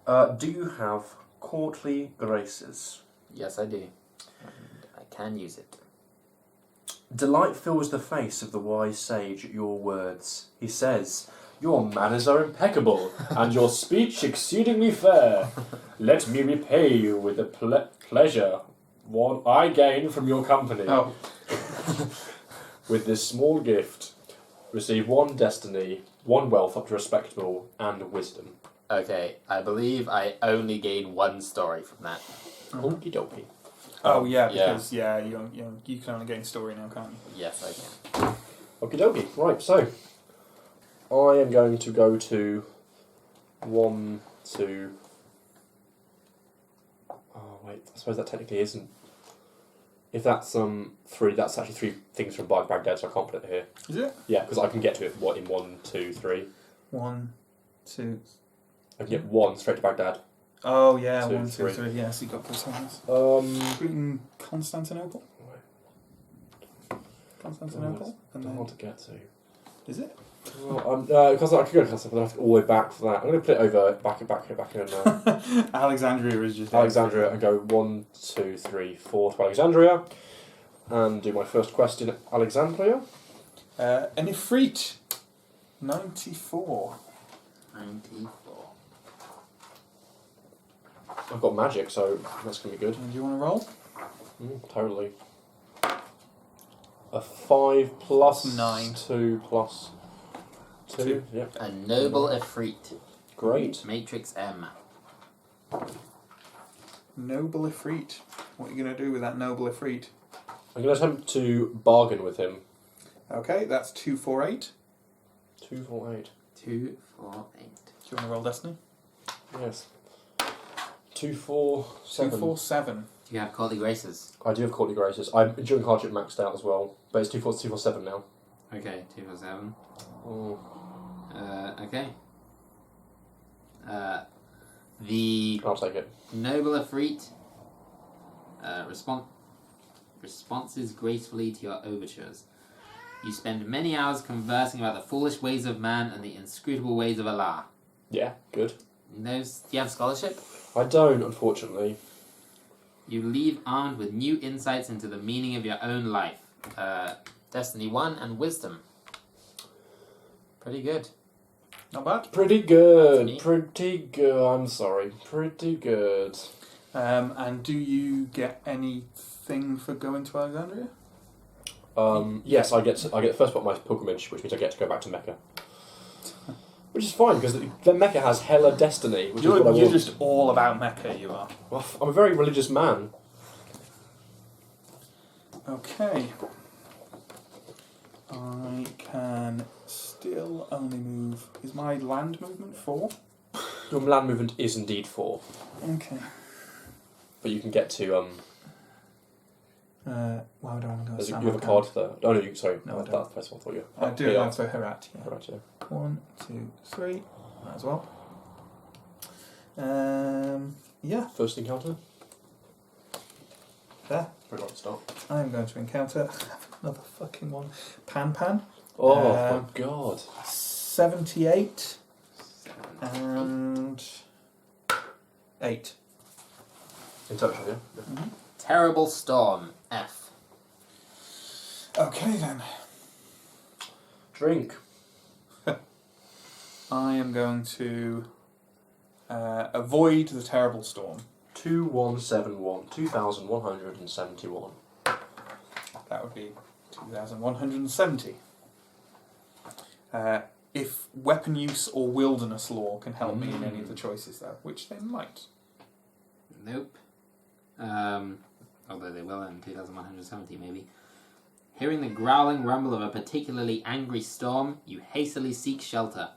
A: Do you have courtly graces?
C: Yes, I do. And I can use it.
A: Delight fills the face of the wise sage at your words. He says, "Your manners are impeccable, and your speech exceedingly fair. Let me repay you with the pleasure one I gain from your company.
B: Oh,
A: With this small gift, receive 1 destiny, 1 wealth up to respectable, and wisdom."
C: Okay, I believe I only gain 1 story from that.
A: Okie dokie.
B: oh yeah,
C: Yeah.
B: because you can only gain story now, can't you?
C: Yes, I can.
A: Okie dokie. Right, so I am going to go to 1, 2. Oh wait, I suppose that technically isn't. If that's 3, that's actually 3 things from Baghdad, so I can't put it here.
B: Is it?
A: Yeah, because I can get to it in 1, 2, 3.
B: 1, 2.
A: I can get 1 straight to Baghdad.
B: Oh yeah,
A: 2,
B: 1, 2,
A: 3.
B: 3. Yes, you got those ones.
A: Um,
B: Constantinople. Constantinople. And
A: hard
B: then,
A: to get to.
B: is it?
A: Well, because I could go to Constantinople, but I have to go all the way back for that. I'm going to put it over back in
B: Alexandria is just
A: Alexandria and go 1, 2, 3, 4 to Alexandria, and do my first quest in Alexandria.
B: An Ifrit. 94.
C: 94.
A: I've got magic, so that's going to be good.
B: And do you want to roll?
A: Totally. A 5 plus
B: 9.
A: 2 plus 2.
B: 2.
A: Yep.
C: A noble Ifrit.
A: Great.
C: Matrix M.
B: Noble Ifrit. What are you going to do with that Noble Ifrit?
A: I'm going to attempt to bargain with him.
B: Okay, that's 2, 4, 8.
A: 2, 4, 8.
C: 2, 4, 8.
B: Do you want to roll Destiny?
A: Yes. 2, 4, 7.
B: 2, 4, 7.
C: Do you have courtly graces?
A: I do have courtly graces. I'm enduring hardship maxed out as well, but it's 2, 4, 7 now.
C: Okay, 2, 4, 7.
A: Oh.
C: Okay. The
A: I'll take it.
C: noble Ifrit responses gracefully to your overtures. You spend many hours conversing about the foolish ways of man and the inscrutable ways of Allah.
A: Yeah, good.
C: Do you have scholarship?
A: I don't, unfortunately.
C: You leave armed with new insights into the meaning of your own life. Destiny 1 and wisdom. Pretty good.
B: Not bad.
A: Pretty
C: That's
A: good.
C: me.
A: Pretty good. I'm sorry. Pretty good.
B: And do you get anything for going to Alexandria?
A: Yes, I get the first part of my pilgrimage, which means I get to go back to Mecca. Which is fine, because the Mecca has hella destiny, which is what I
B: You're
A: want.
B: just all about Mecca, you are.
A: Well, I'm a very religious man.
B: Okay. I can still only move. Is my land movement 4?
A: Your land movement is indeed 4,
B: Okay.
A: but you can get to
B: Why do I want to go
A: you have a card there. Oh no, sorry.
B: No, I don't.
A: That's first one. I thought you.
B: I do have for Herat, yeah.
A: Right, yeah.
B: 1, 2, 3. Might as well. Yeah,
A: First encounter.
B: there.
A: Pretty right to start.
B: I'm going to encounter another fucking one. Pan.
A: Oh my god.
B: 78 and 8.
A: In total, yeah.
C: Terrible storm. F.
B: Okay then.
A: Drink.
B: I am going to avoid the terrible storm.
A: 2171. 2171.
B: That would be 2,170. If weapon use or wilderness law can help me in any of the choices, though, which they might.
C: Nope. Although they will in 2170 maybe. Hearing the growling rumble of a particularly angry storm, you hastily seek shelter.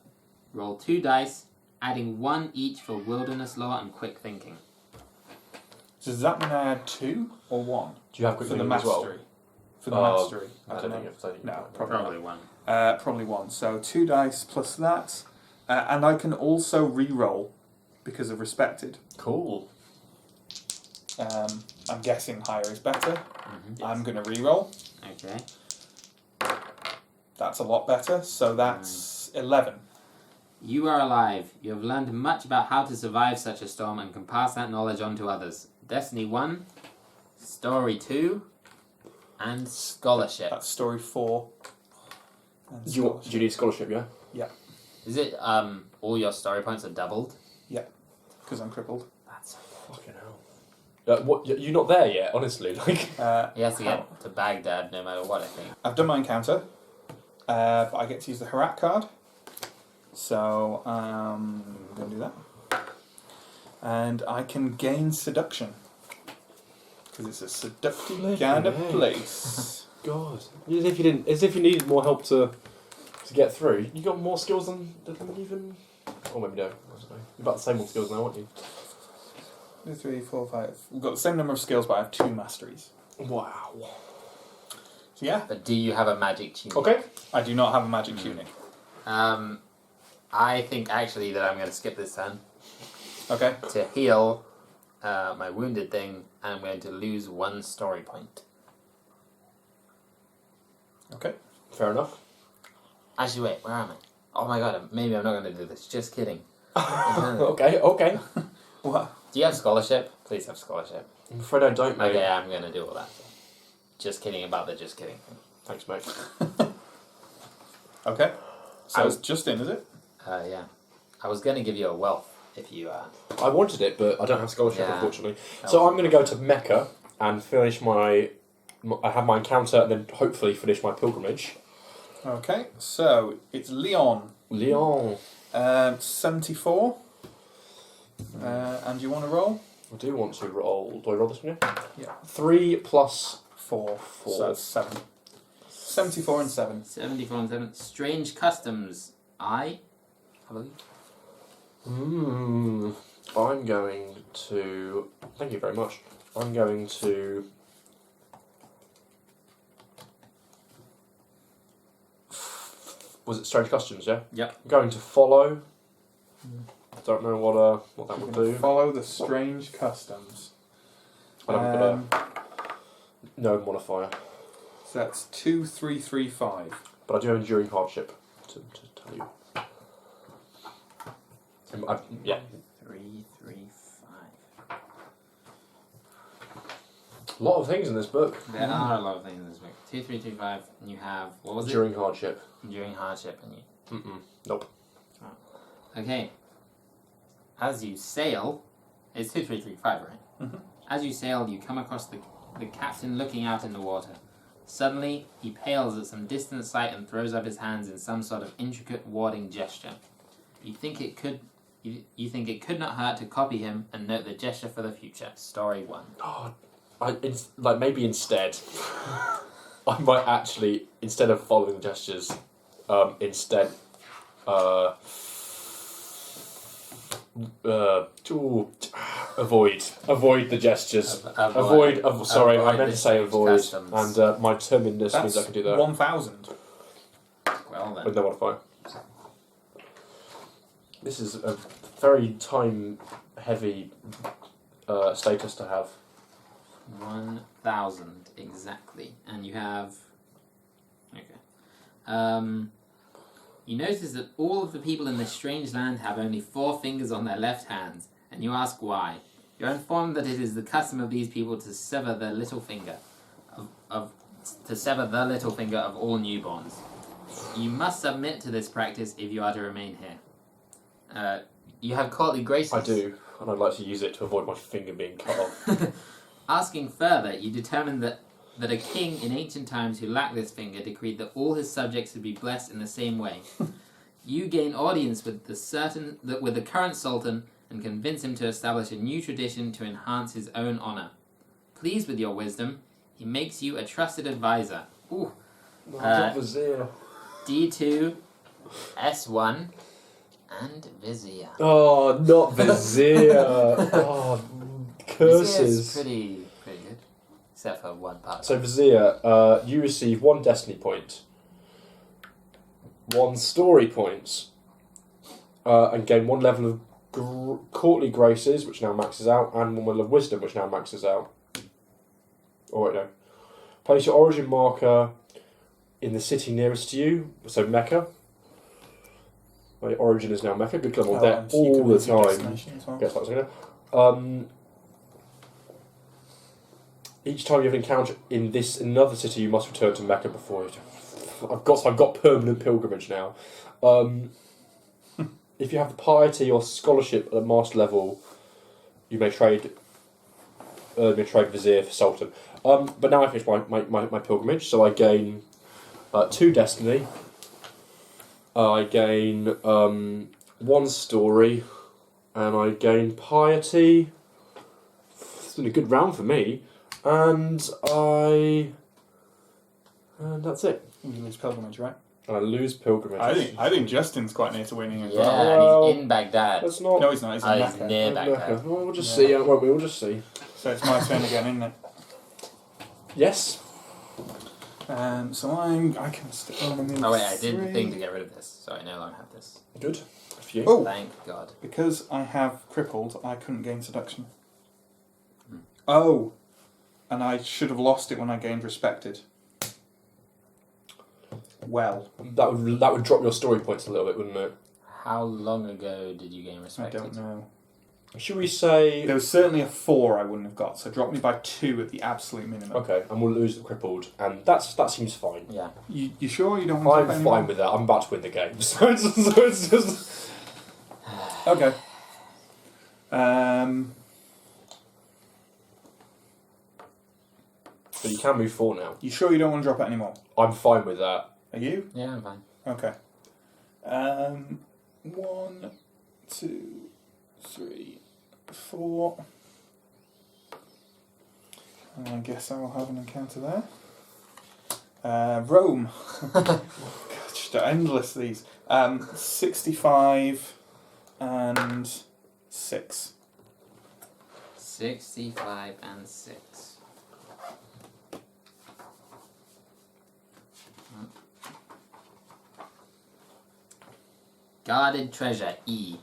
C: Roll 2 dice, adding 1 each for wilderness law and quick thinking.
B: So does that mean I add 2 or 1?
A: Do you have quick
B: For the
A: thinking as well?
B: mastery. For the mastery.
A: I don't think you have to.
B: No,
C: Probably 1.
B: Probably 1. So 2 dice plus that. And I can also re-roll because of respected.
A: Cool.
B: I'm guessing higher is better.
C: Mm-hmm.
B: I'm going to re-roll.
C: Okay.
B: That's a lot better. So that's 11.
C: You are alive. You have learned much about how to survive such a storm and can pass that knowledge on to others. Destiny 1, Story 2, and Scholarship.
B: That's story 4. And
A: Do you need scholarship, yeah?
B: Yeah,
C: Is it all your story points are doubled?
B: because I'm crippled.
C: That's
A: Fucking hell. What? You're not there yet, honestly. Like.
C: he has to get to Baghdad no matter what, I think.
B: I've done my encounter, but I get to use the Harat card. So I'm going to do that. And I can gain seduction. Because it's a seductive kind of place.
A: God. As if you didn't. As if you needed more help to get through. You got more skills than even. Or maybe no. I don't know. You're about the same old skills now, aren't you?
B: 2, 3, 4, 5. We've got the same number of skills, but I have 2 masteries.
A: Wow.
B: So yeah,
C: But do you have a magic tunic?
A: Okay.
B: I do not have a magic tunic.
C: I think actually that I'm going to skip this turn
B: Okay.
C: to heal my wounded thing, and I'm going to lose 1 story point.
B: Okay.
A: Fair enough.
C: Actually, wait, where am I? Oh my god, maybe I'm not going to do this. Just kidding.
A: Okay.
B: What?
C: Do you have scholarship? Please have scholarship.
A: I'm afraid I don't, mate.
C: Okay, I'm going to do all that. Just kidding about the just kidding thing.
A: Thanks, mate.
B: Okay. So
C: I-
B: it's just in, is it?
C: Yeah. I was going to give you a wealth if you...
A: I wanted it, but I don't have scholarship,
C: Yeah.
A: unfortunately.
C: That
A: So
C: was-
A: I'm going to go to Mecca and finish I have my encounter and then hopefully finish my pilgrimage.
B: Okay. So it's Leon.
A: Lyon.
B: 74. And you want to roll?
A: I do want to roll. Do I roll this one?
B: Yeah.
A: 3 plus
B: 4.
A: 4.
B: So that's 7. 74 and 7.
C: 74 and 7. Strange customs. I believe.
A: I'm going to. Thank you very much. I'm going to. Was it Strange Customs, yeah?
C: Yep.
A: I'm going to follow. Don't know what that
B: You
A: would
B: can
A: do.
B: follow the strange customs.
A: I haven't got no modifier.
B: So that's 2, 3, 3, 5.
A: But I do have enduring hardship to tell you. Yeah.
C: 3, 3, 5.
A: A lot of things in this book.
C: There are a lot of things in this book. 2, 3, 2, 5. And you have... What was
A: Enduring hardship.
C: it? Enduring hardship. And you...
A: Nope.
C: Okay. As you sail... It's 2, 3, 3, 5, right?
B: Mm-hmm.
C: As you sail, you come across the captain looking out in the water. Suddenly, he pales at some distant sight and throws up his hands in some sort of intricate warding gesture. You think it could not hurt to copy him and note the gesture for the future. Story 1.
A: Oh, maybe instead, I might actually, instead of following the gestures, avoid the gestures. Sorry, I meant to say avoid,
C: customs.
A: and my determinedness means
B: That's
A: I can do that
B: 1,000.
C: Well then.
A: with no modifier. This is a very time-heavy status to have.
C: 1,000 exactly, and you have. Okay. You notice that all of the people in this strange land have only 4 fingers on their left hands, and you ask why. You're informed that it is the custom of these people to sever the little finger of all newborns. You must submit to this practice if you are to remain here. You have courtly graces.
A: I do, and I'd like to use it to avoid my finger being cut off.
C: Asking further, you determine that a king in ancient times who lacked this finger decreed that all his subjects would be blessed in the same way. You gain audience with the current sultan and convince him to establish a new tradition to enhance his own honor. Pleased with your wisdom, he makes you a trusted advisor. Ooh.
A: Not Vizier.
C: D2, S1, and Vizier.
A: Oh, not Vizier. Oh, curses.
C: Vizier's pretty good, except for one part.
A: So Vizier, you receive 1 destiny point, 1 story point, and gain 1 level of courtly graces, which now maxes out, and 1 level of wisdom, which now maxes out. Oh wait, no. Place your origin marker in the city nearest to you, so Mecca. My origin is now Mecca, because I'm there
B: and you
A: all
B: can
A: the
B: use your
A: time.
B: destination as well.
A: Guess what I was going to. Each time you have an encounter in another city, you must return to Mecca before you. I've got permanent pilgrimage now. If you have the piety or scholarship at the master level, you may trade Vizier for Sultan. But now I finish my pilgrimage, so I gain 2 destiny. I gain 1 story, and I gain piety. It's been a good round for me, and that's it.
B: You lose pilgrimage, right?
A: And I lose pilgrimage.
B: I think Justin's quite near to winning as
C: Yeah,
B: well.
C: and he's in Baghdad.
A: That's not.
B: No, he's not. He's in
C: He's
B: Mecca.
C: near
A: Mecca.
C: Baghdad.
A: Well, we'll just see, won't we? We'll just see.
B: So it's my turn again, isn't it?
A: Yes.
B: So I can stick on the
C: Oh wait, I did the thing to get rid of this, so I no longer have this.
A: Good. A few.
B: Oh,
C: Thank God.
B: because I have crippled, I couldn't gain seduction. Oh, and I should have lost it when I gained respected. Well,
A: That would drop your story points a little bit, wouldn't it?
C: How long ago did you gain
B: I
C: respect?
B: don't know.
A: Should we say?
B: There was certainly a 4 I wouldn't have got, so drop me by 2 at the absolute minimum.
A: Okay, and we'll lose the crippled, and that seems fine.
C: Yeah.
B: You sure you don't want to
A: I'm fine with that. I'm about to win the game, so it's just.
B: Okay.
A: But you can move 4 now.
B: You sure you don't want to drop it anymore?
A: I'm fine with that.
B: Are you?
C: Yeah, I'm fine.
B: Okay. 1, 2, 3, 4. And I guess I will have an encounter there. Rome. Gosh, they're endless these. 65 and 6.
C: 65 and 6. Guarded treasure, E.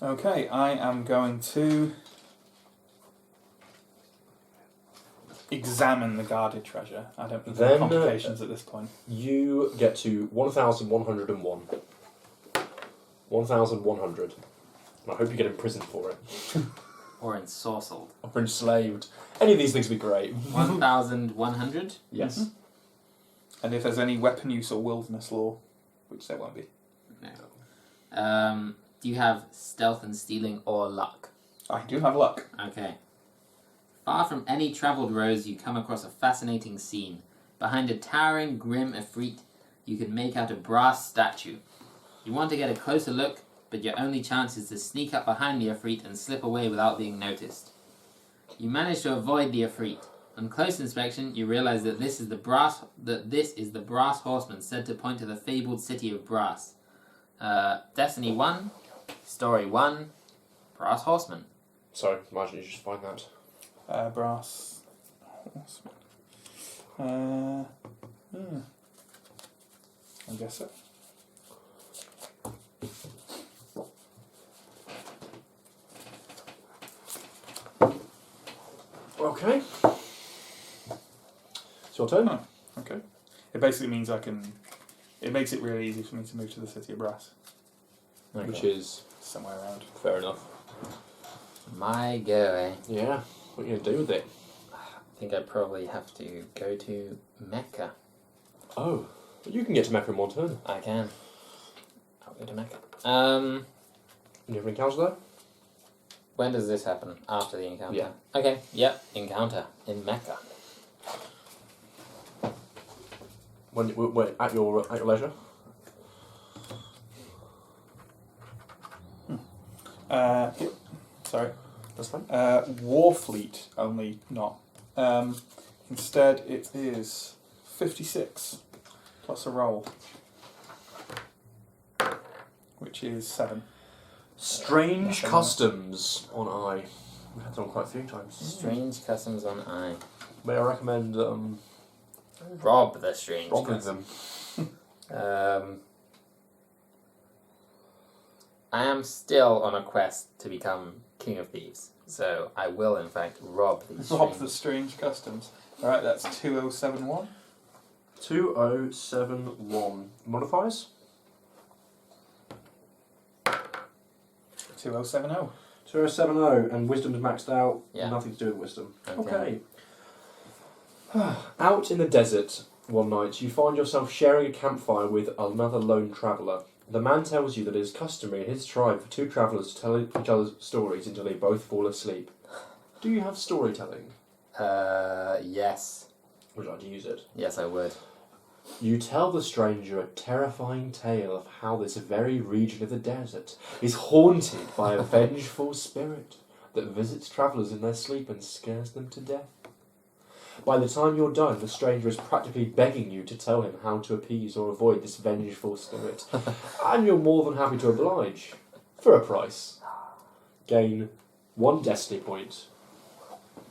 B: Okay, I am going to examine the guarded treasure. I don't think there are
A: Then,
B: complications at this point.
A: You get to 1,101. 1,100. And I hope you get imprisoned for it.
C: Or ensorcelled.
A: Or enslaved. Any of these things would be great.
C: 1,100?
A: Yes.
B: And if there's any weapon use or wilderness law, which there won't be.
C: No. Do you have stealth and stealing or luck?
B: I do have luck.
C: Okay. Far from any travelled roads, you come across a fascinating scene. Behind a towering, grim Ifrit, you can make out a brass statue. You want to get a closer look, but your only chance is to sneak up behind the Ifrit and slip away without being noticed. You manage to avoid the Ifrit. On close inspection, you realize that this is the brass horseman said to point to the fabled city of Brass. Destiny 1, Story 1, Brass Horseman.
A: So, imagine you just find that.
B: Brass horseman. I guess so.
A: Okay. It's your turn.
B: Oh, okay. It basically means I can. It makes it really easy for me to move to the city of Brass,
C: Okay.
A: Which is
B: somewhere around.
A: fair enough.
C: My go, eh?
A: Yeah. What are you going to do with it?
C: I think I probably have to go to Mecca.
A: Oh. But you can get to Mecca in one turn.
C: I can. Can't go to Mecca.
A: You have an encounter there?
C: When does this happen? After the encounter?
A: Yeah.
C: Okay, yep, encounter in Mecca.
A: When at your leisure.
B: Sorry.
A: That's fine.
B: Warfleet, only not. Instead, it is 56 plus a roll, which is 7.
A: Strange
B: Nothing.
A: customs on I. We've had that on quite a few times.
C: Strange customs on I.
A: May I recommend
C: Rob the strange
A: robbing
C: customs.
A: them?
B: Um,
C: I am still on a quest to become King of Thieves, so I will in fact rob these
B: rob
C: strange...
B: the strange customs. Alright, that's 2071.
A: 2071 modifiers.
B: 2070.
A: 2070 and wisdom is maxed out.
C: Yeah.
A: Nothing to do with wisdom.
C: Okay.
A: Okay. Out in the desert one night, you find yourself sharing a campfire with another lone traveller. The man tells you that it is customary in his tribe for two travellers to tell each other stories until they both fall asleep. Do you have storytelling?
C: Yes.
A: Would you like to use it?
C: Yes, I would.
A: You tell the stranger a terrifying tale of how this very region of the desert is haunted by a vengeful spirit that visits travellers in their sleep and scares them to death. By the time you're done, the stranger is practically begging you to tell him how to appease or avoid this vengeful spirit, and you're more than happy to oblige, for a price. Gain 1 destiny point,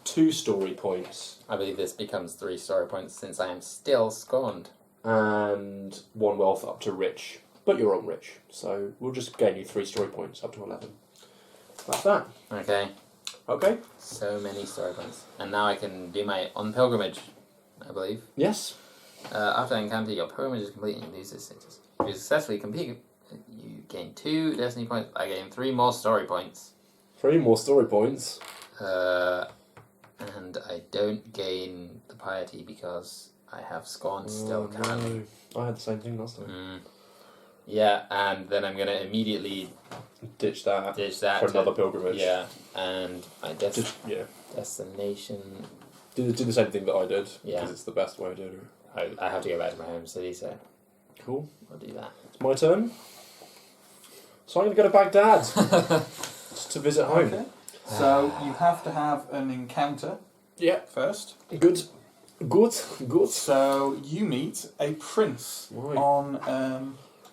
A: 2 story points,
C: I believe this becomes 3 story points since I am still scorned.
A: and 1 wealth up to rich. But you're on rich, so we'll just gain you 3 story points up to 11. That's that.
C: Okay,
A: Okay?
C: so many story points. And now I can do my on pilgrimage, I believe.
A: Yes.
C: After an encounter, your pilgrimage is complete and you lose this status. If you successfully complete, you gain 2 destiny points. I gain 3 more story points.
A: 3 more story points.
C: And I don't gain the piety because I have scorn still currently.
A: No. I had the same thing last time.
C: Yeah, and then I'm gonna immediately
A: Ditch that
C: ditch that
A: for
C: to-
A: another pilgrimage.
C: Yeah, and my
A: Just, yeah.
C: destination.
A: Do the same thing that I did.
C: Yeah.
A: Because it's the best way to do it.
C: I have to go back to my home city, so
A: Cool.
C: I'll do that.
A: It's my turn. So I'm going to go to Baghdad. Just to visit home.
B: Okay. So you have to have an encounter
A: Yeah.
B: first.
A: Good. Good. Good.
B: So you meet a prince
A: Right.
B: on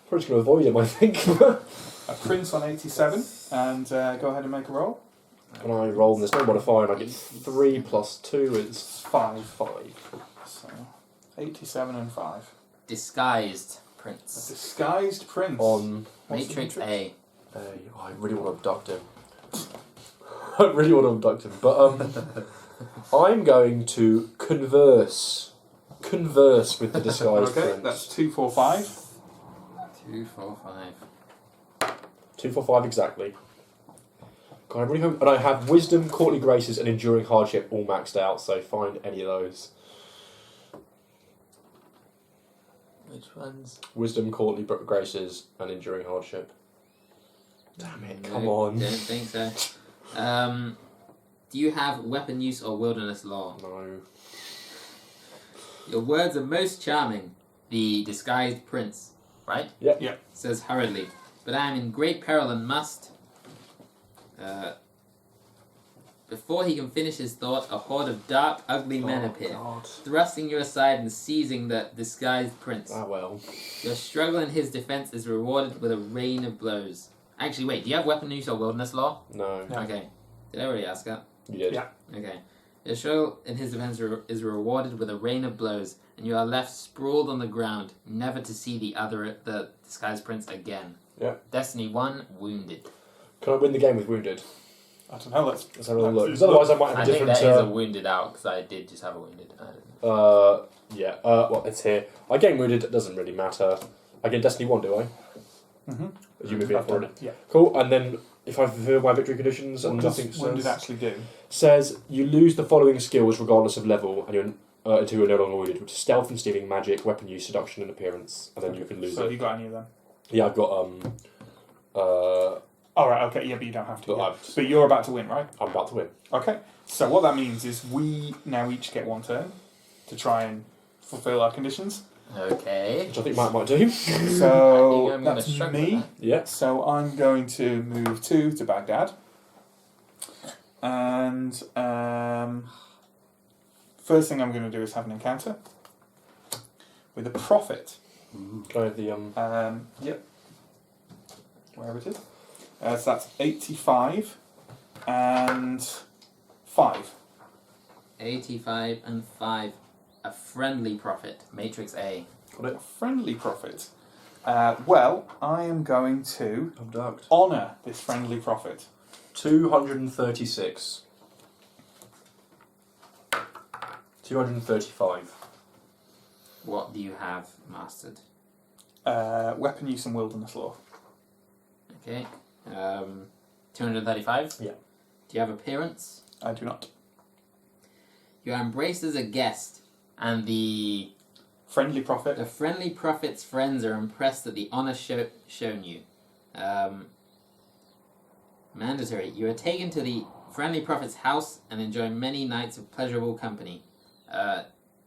A: Probably just going to avoid him, I think.
B: a prince on 87, and go ahead and make a roll.
A: And I roll and there's no modifier and I get 3 plus 2 is
B: It's 5.
A: 5.
B: So 87 and 5.
C: Disguised
B: A
C: prince.
B: disguised prince.
A: On
B: What's the
C: Matrix A.
A: I really want to abduct him. I really want to abduct him. But I'm going to converse with the disguised
B: Okay,
A: prince.
B: that's 2, 4, 5.
C: 2, 4, 5.
A: 2 for 5 exactly. God, I really hope. And I have wisdom, courtly graces, and enduring hardship all maxed out. So find any of those.
C: Which ones?
A: Wisdom, courtly graces, and enduring hardship. Damn it! Come on.
C: Don't think so. Do you have weapon use or wilderness law?
A: No.
C: Your words are most charming. The disguised prince, right?
A: Yep.
B: Yeah.
C: Says hurriedly, but I am in great peril and must. Before he can finish his thought, a horde of dark, ugly men appear,
A: God.
C: thrusting you aside and seizing the disguised prince.
A: Ah well.
C: Your struggle in his defense is rewarded with a rain of blows. Actually, wait, do you have weapon use or wilderness law?
A: No.
B: No.
C: Okay. Did I already ask that?
A: You did.
B: Yeah.
C: Okay. Your struggle in his defense is rewarded with a rain of blows, and you are left sprawled on the ground, never to see the disguised prince again.
A: Yeah.
C: Destiny 1, wounded.
A: Can I win the game with wounded?
B: I don't know, let's
A: Let's have a look. Because otherwise I might have
C: I
A: a
C: think
A: different.
C: that is a wounded out, because I did just have a wounded.
A: Yeah. Well, it's here. I gain wounded. It doesn't really matter. I get Destiny 1, do I?
B: Mm-hmm.
A: As you move in for it.
B: Yeah.
A: Cool. And then if I fulfill my victory conditions and
B: What
A: nothing
B: does wounded
A: says,
B: actually do?
A: says you lose the following skills regardless of level, and you're until you're no longer wounded, which is stealth and stealing, magic, weapon use, seduction, and appearance, and then you can lose
B: So have
A: it.
B: you got any of them?
A: Yeah, I've got
B: Alright, okay, yeah, but you don't have to.
A: But
B: Yeah.
A: I'm-
B: But you're about to win, right?
A: I'm about to win.
B: Okay. So what that means is we now each get one turn to try and fulfill our conditions.
C: Okay.
A: Which I think Matt might do.
B: So
C: I think I'm gonna
B: that's
C: struggle with
B: me.
C: that.
A: Yeah.
B: So I'm going to move 2 to Baghdad. And first thing I'm going to do is have an encounter with a prophet.
A: Kind of the
B: Yep. Wherever it is. So that's 85 and 5.
C: 85 and 5. A friendly prophet. Matrix A.
A: got
B: A
A: it.
B: friendly prophet. Well, I am going to
A: Abduct.
B: honour this friendly prophet.
A: 236. 235.
C: What do you have mastered?
B: Weapon use and wilderness law.
C: Okay. 235?
A: Yeah.
C: Do you have appearance?
B: I do not.
C: You are embraced as a guest, and the
B: Friendly prophet.
C: friendly prophet's friends are impressed at the honour shown you. Mandatory. You are taken to the friendly prophet's house and enjoy many nights of pleasurable company.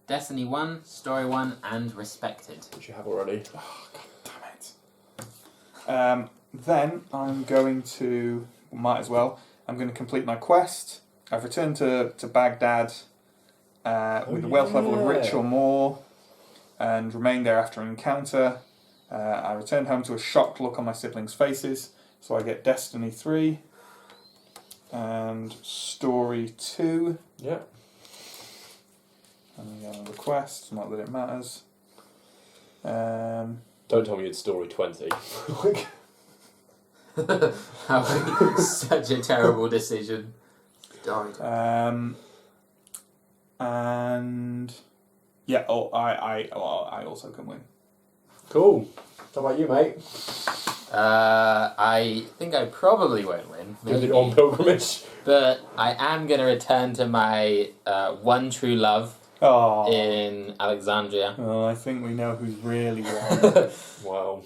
C: Destiny 1, Story 1, and Respected.
A: Which you have already.
B: Oh, God damn it. Then I'm going to, might as well, I'm going to complete my quest. I've returned to Baghdad with a wealth level of rich or more and remained there after an encounter. I returned home to a shocked look on my siblings' faces, so I get Destiny 3 and Story 2.
A: Yeah.
B: And again, a request, not that it matters.
A: Don't tell me it's story 20.
C: Such a terrible decision. Story 2.
B: And yeah, I also can win.
A: Cool. How about you, mate?
C: I think I probably won't win.
A: You're
C: Maybe.
A: on pilgrimage.
C: But I am going to return to my one true love
B: Oh.
C: in Alexandria.
B: Well, I think we know who's really won.
A: Wow.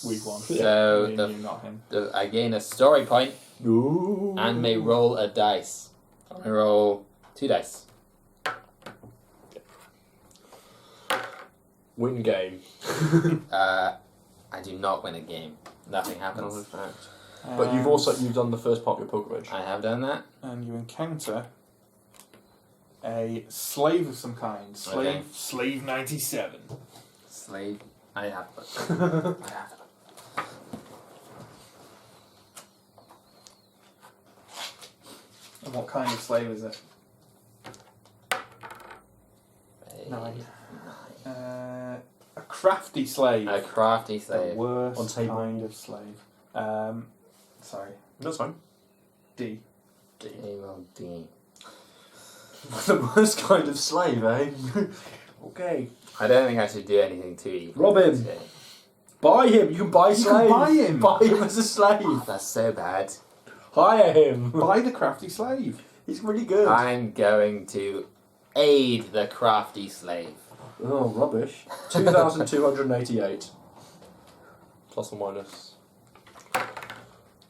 B: We've won.
C: So
B: Me and you, not him.
C: I gain a story point
A: Ooh.
C: and may roll a dice. I roll 2 dice.
A: Win game.
C: I do not win a game. Nothing happens.
A: But you've done the first part of your pilgrimage.
C: I have done that.
B: And you encounter a slave of some kind. Slave 97.
C: Slave. I have it. I have it.
B: And what kind of slave is it? 9. A crafty slave.
C: A crafty
B: The
C: slave.
B: worst
A: On table.
B: kind of slave. Sorry.
A: That's fine.
B: D.
C: Table D.
A: The worst kind of slave, eh? Okay.
C: I don't think I should do anything too evil.
A: Robin.
C: today.
A: Buy him. You can buy
B: You
A: slave.
B: can buy him.
A: Buy him as a slave.
C: Oh, that's so bad.
A: Hire him.
B: Buy the crafty slave.
A: He's really good.
C: I'm going to aid the crafty slave.
A: Oh, rubbish. 2,288. Plus or minus.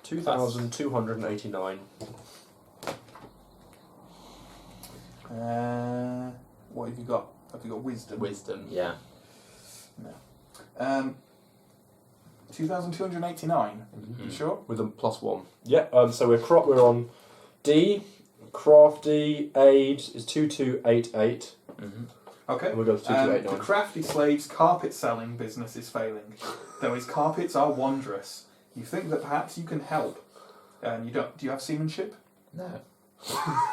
A: 2,289.
B: What have you got? Have you got wisdom?
C: Wisdom, yeah.
B: 2,289. You sure?
A: With a plus 1. Yeah, so we're on D. Crafty aid is 2288.
C: Mm-hmm.
B: Okay.
A: And we'll go to
B: The
A: 2289.
B: crafty slave's carpet selling business is failing, though his carpets are wondrous. You think that perhaps you can help. You don't. Do you have seamanship?
C: No.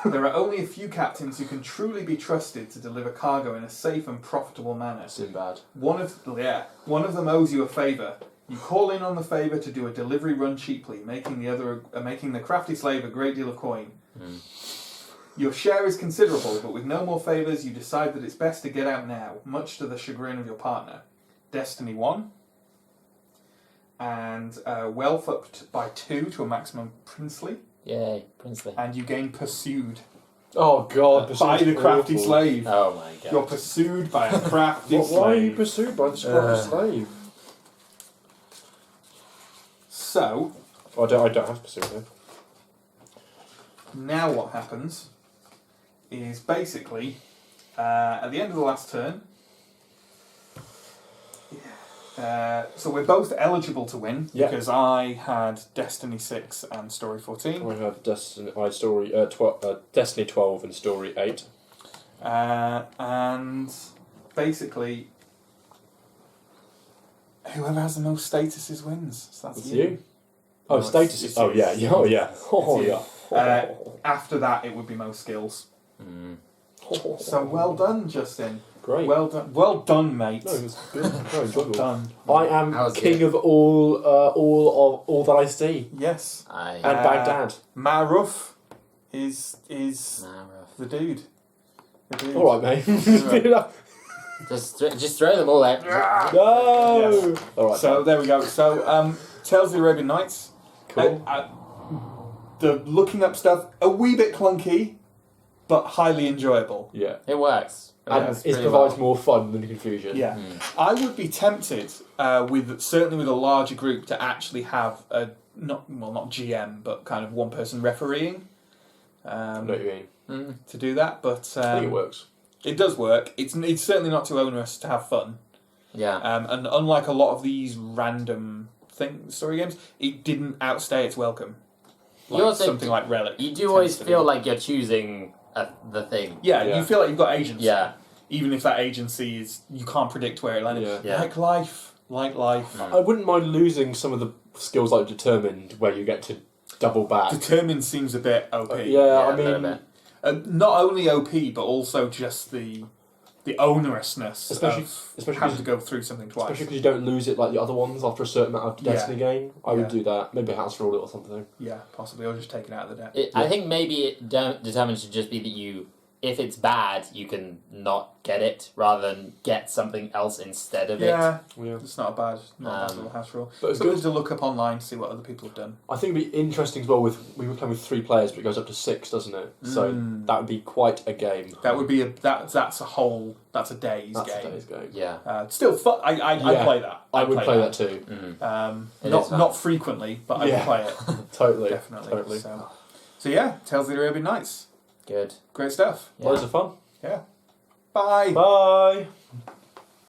B: There are only a few captains who can truly be trusted to deliver cargo in a safe and profitable manner.
A: Sinbad.
B: One of them owes you a favour. You call in on the favour to do a delivery run cheaply, making the crafty slave a great deal of coin.
C: Mm.
B: Your share is considerable, but with no more favours, you decide that it's best to get out now, much to the chagrin of your partner. Destiny 1. And wealth up by 2 to a maximum princely.
C: Yay, princely.
B: And you gain pursued
A: Oh god,
B: by the crafty
A: awful.
B: slave.
C: Oh my god.
B: You're pursued by a crafty
A: Why are you
B: slave.
A: pursued by the crafty slave?
B: So
A: I don't have specifically.
B: now what happens is basically at the end of the last turn. So we're both eligible to win
A: Yeah.
B: because I had Destiny 6 and Story 14.
A: I have Destiny 12 and Story 8.
B: And basically, whoever has the most statuses wins. So that's
A: It's
B: you.
A: you. Oh,
B: No,
A: status.
B: it's
A: Oh
B: you.
A: yeah. Oh yeah. Oh
B: you.
A: yeah.
B: After that, it would be most skills.
C: Mm.
B: So well done, Justin.
A: Great.
B: Well done, mate.
A: No, it was good. Very enjoyable.
B: Done.
A: I am
C: That was
A: king
C: good.
A: of all that I see,
B: Yes.
A: and Baghdad.
B: Maruf is
C: Nah, rough.
B: the dude. The dude.
A: All right, mate.
C: Just throw them all out.
A: No.
B: Yes.
A: All right.
B: So there we go. So Tales of the Arabian Nights.
A: Cool.
B: The looking up stuff a wee bit clunky, but highly enjoyable.
A: Yeah.
C: It works.
A: And
C: works
A: it
C: pretty
A: provides
C: well.
A: more fun than confusion.
B: Yeah, I would be tempted certainly with a larger group to actually have a not GM but kind of one person refereeing.
A: I know what you mean.
B: To do that, but
A: I think it works.
B: It does work. It's certainly not too onerous to have fun.
C: Yeah.
B: And unlike a lot of these random story games, it didn't outstay its welcome. Like
C: You also
B: something like Relic.
C: You
B: tends
C: do always
B: to
C: feel
B: do.
C: like you're choosing the thing.
B: Yeah,
A: Yeah.
B: you feel like you've got agency.
C: Yeah.
B: Even if that agency is, you can't predict where it lands.
A: Yeah.
C: Yeah.
B: Like life.
A: I wouldn't mind losing some of the skills like Determined, where you get to double back.
B: Determined seems a bit OP.
A: Yeah, I
C: a little
A: mean,
C: bit.
B: Not only OP, but also just the onerousness
A: Especially
B: of having to go through something twice.
A: especially because you don't lose it like the other ones after a certain amount of
B: Yeah.
A: Destiny game. I would
B: Yeah.
A: do that. Maybe house rule it or something.
B: Yeah, possibly. Or just take it out of the deck.
C: I think maybe it determined should just be that you, if it's bad, you can not get it rather than get something else instead of
B: Yeah,
A: Yeah.
B: it's not a bad little house rule.
A: But it's
B: Something
A: good.
B: to look up online to see what other people have done.
A: I think it'd be interesting as well we were playing with 3 players, but it goes up to 6, doesn't it? So that would be quite a game.
B: That would be that's a day's
A: That's
B: game.
A: a day's game.
C: it. Yeah.
B: Still fun. I'd
A: Yeah.
B: play that.
A: I
B: I'd
A: would play that too.
C: It
B: Not
C: is fun.
B: not frequently, but I would
A: Yeah.
B: play it
A: Totally.
B: definitely.
A: Totally.
B: So yeah, Tales of the Arabian Nights.
C: Good.
B: Great stuff.
C: Yeah.
A: Loads of fun.
B: Yeah. Bye.
A: Bye.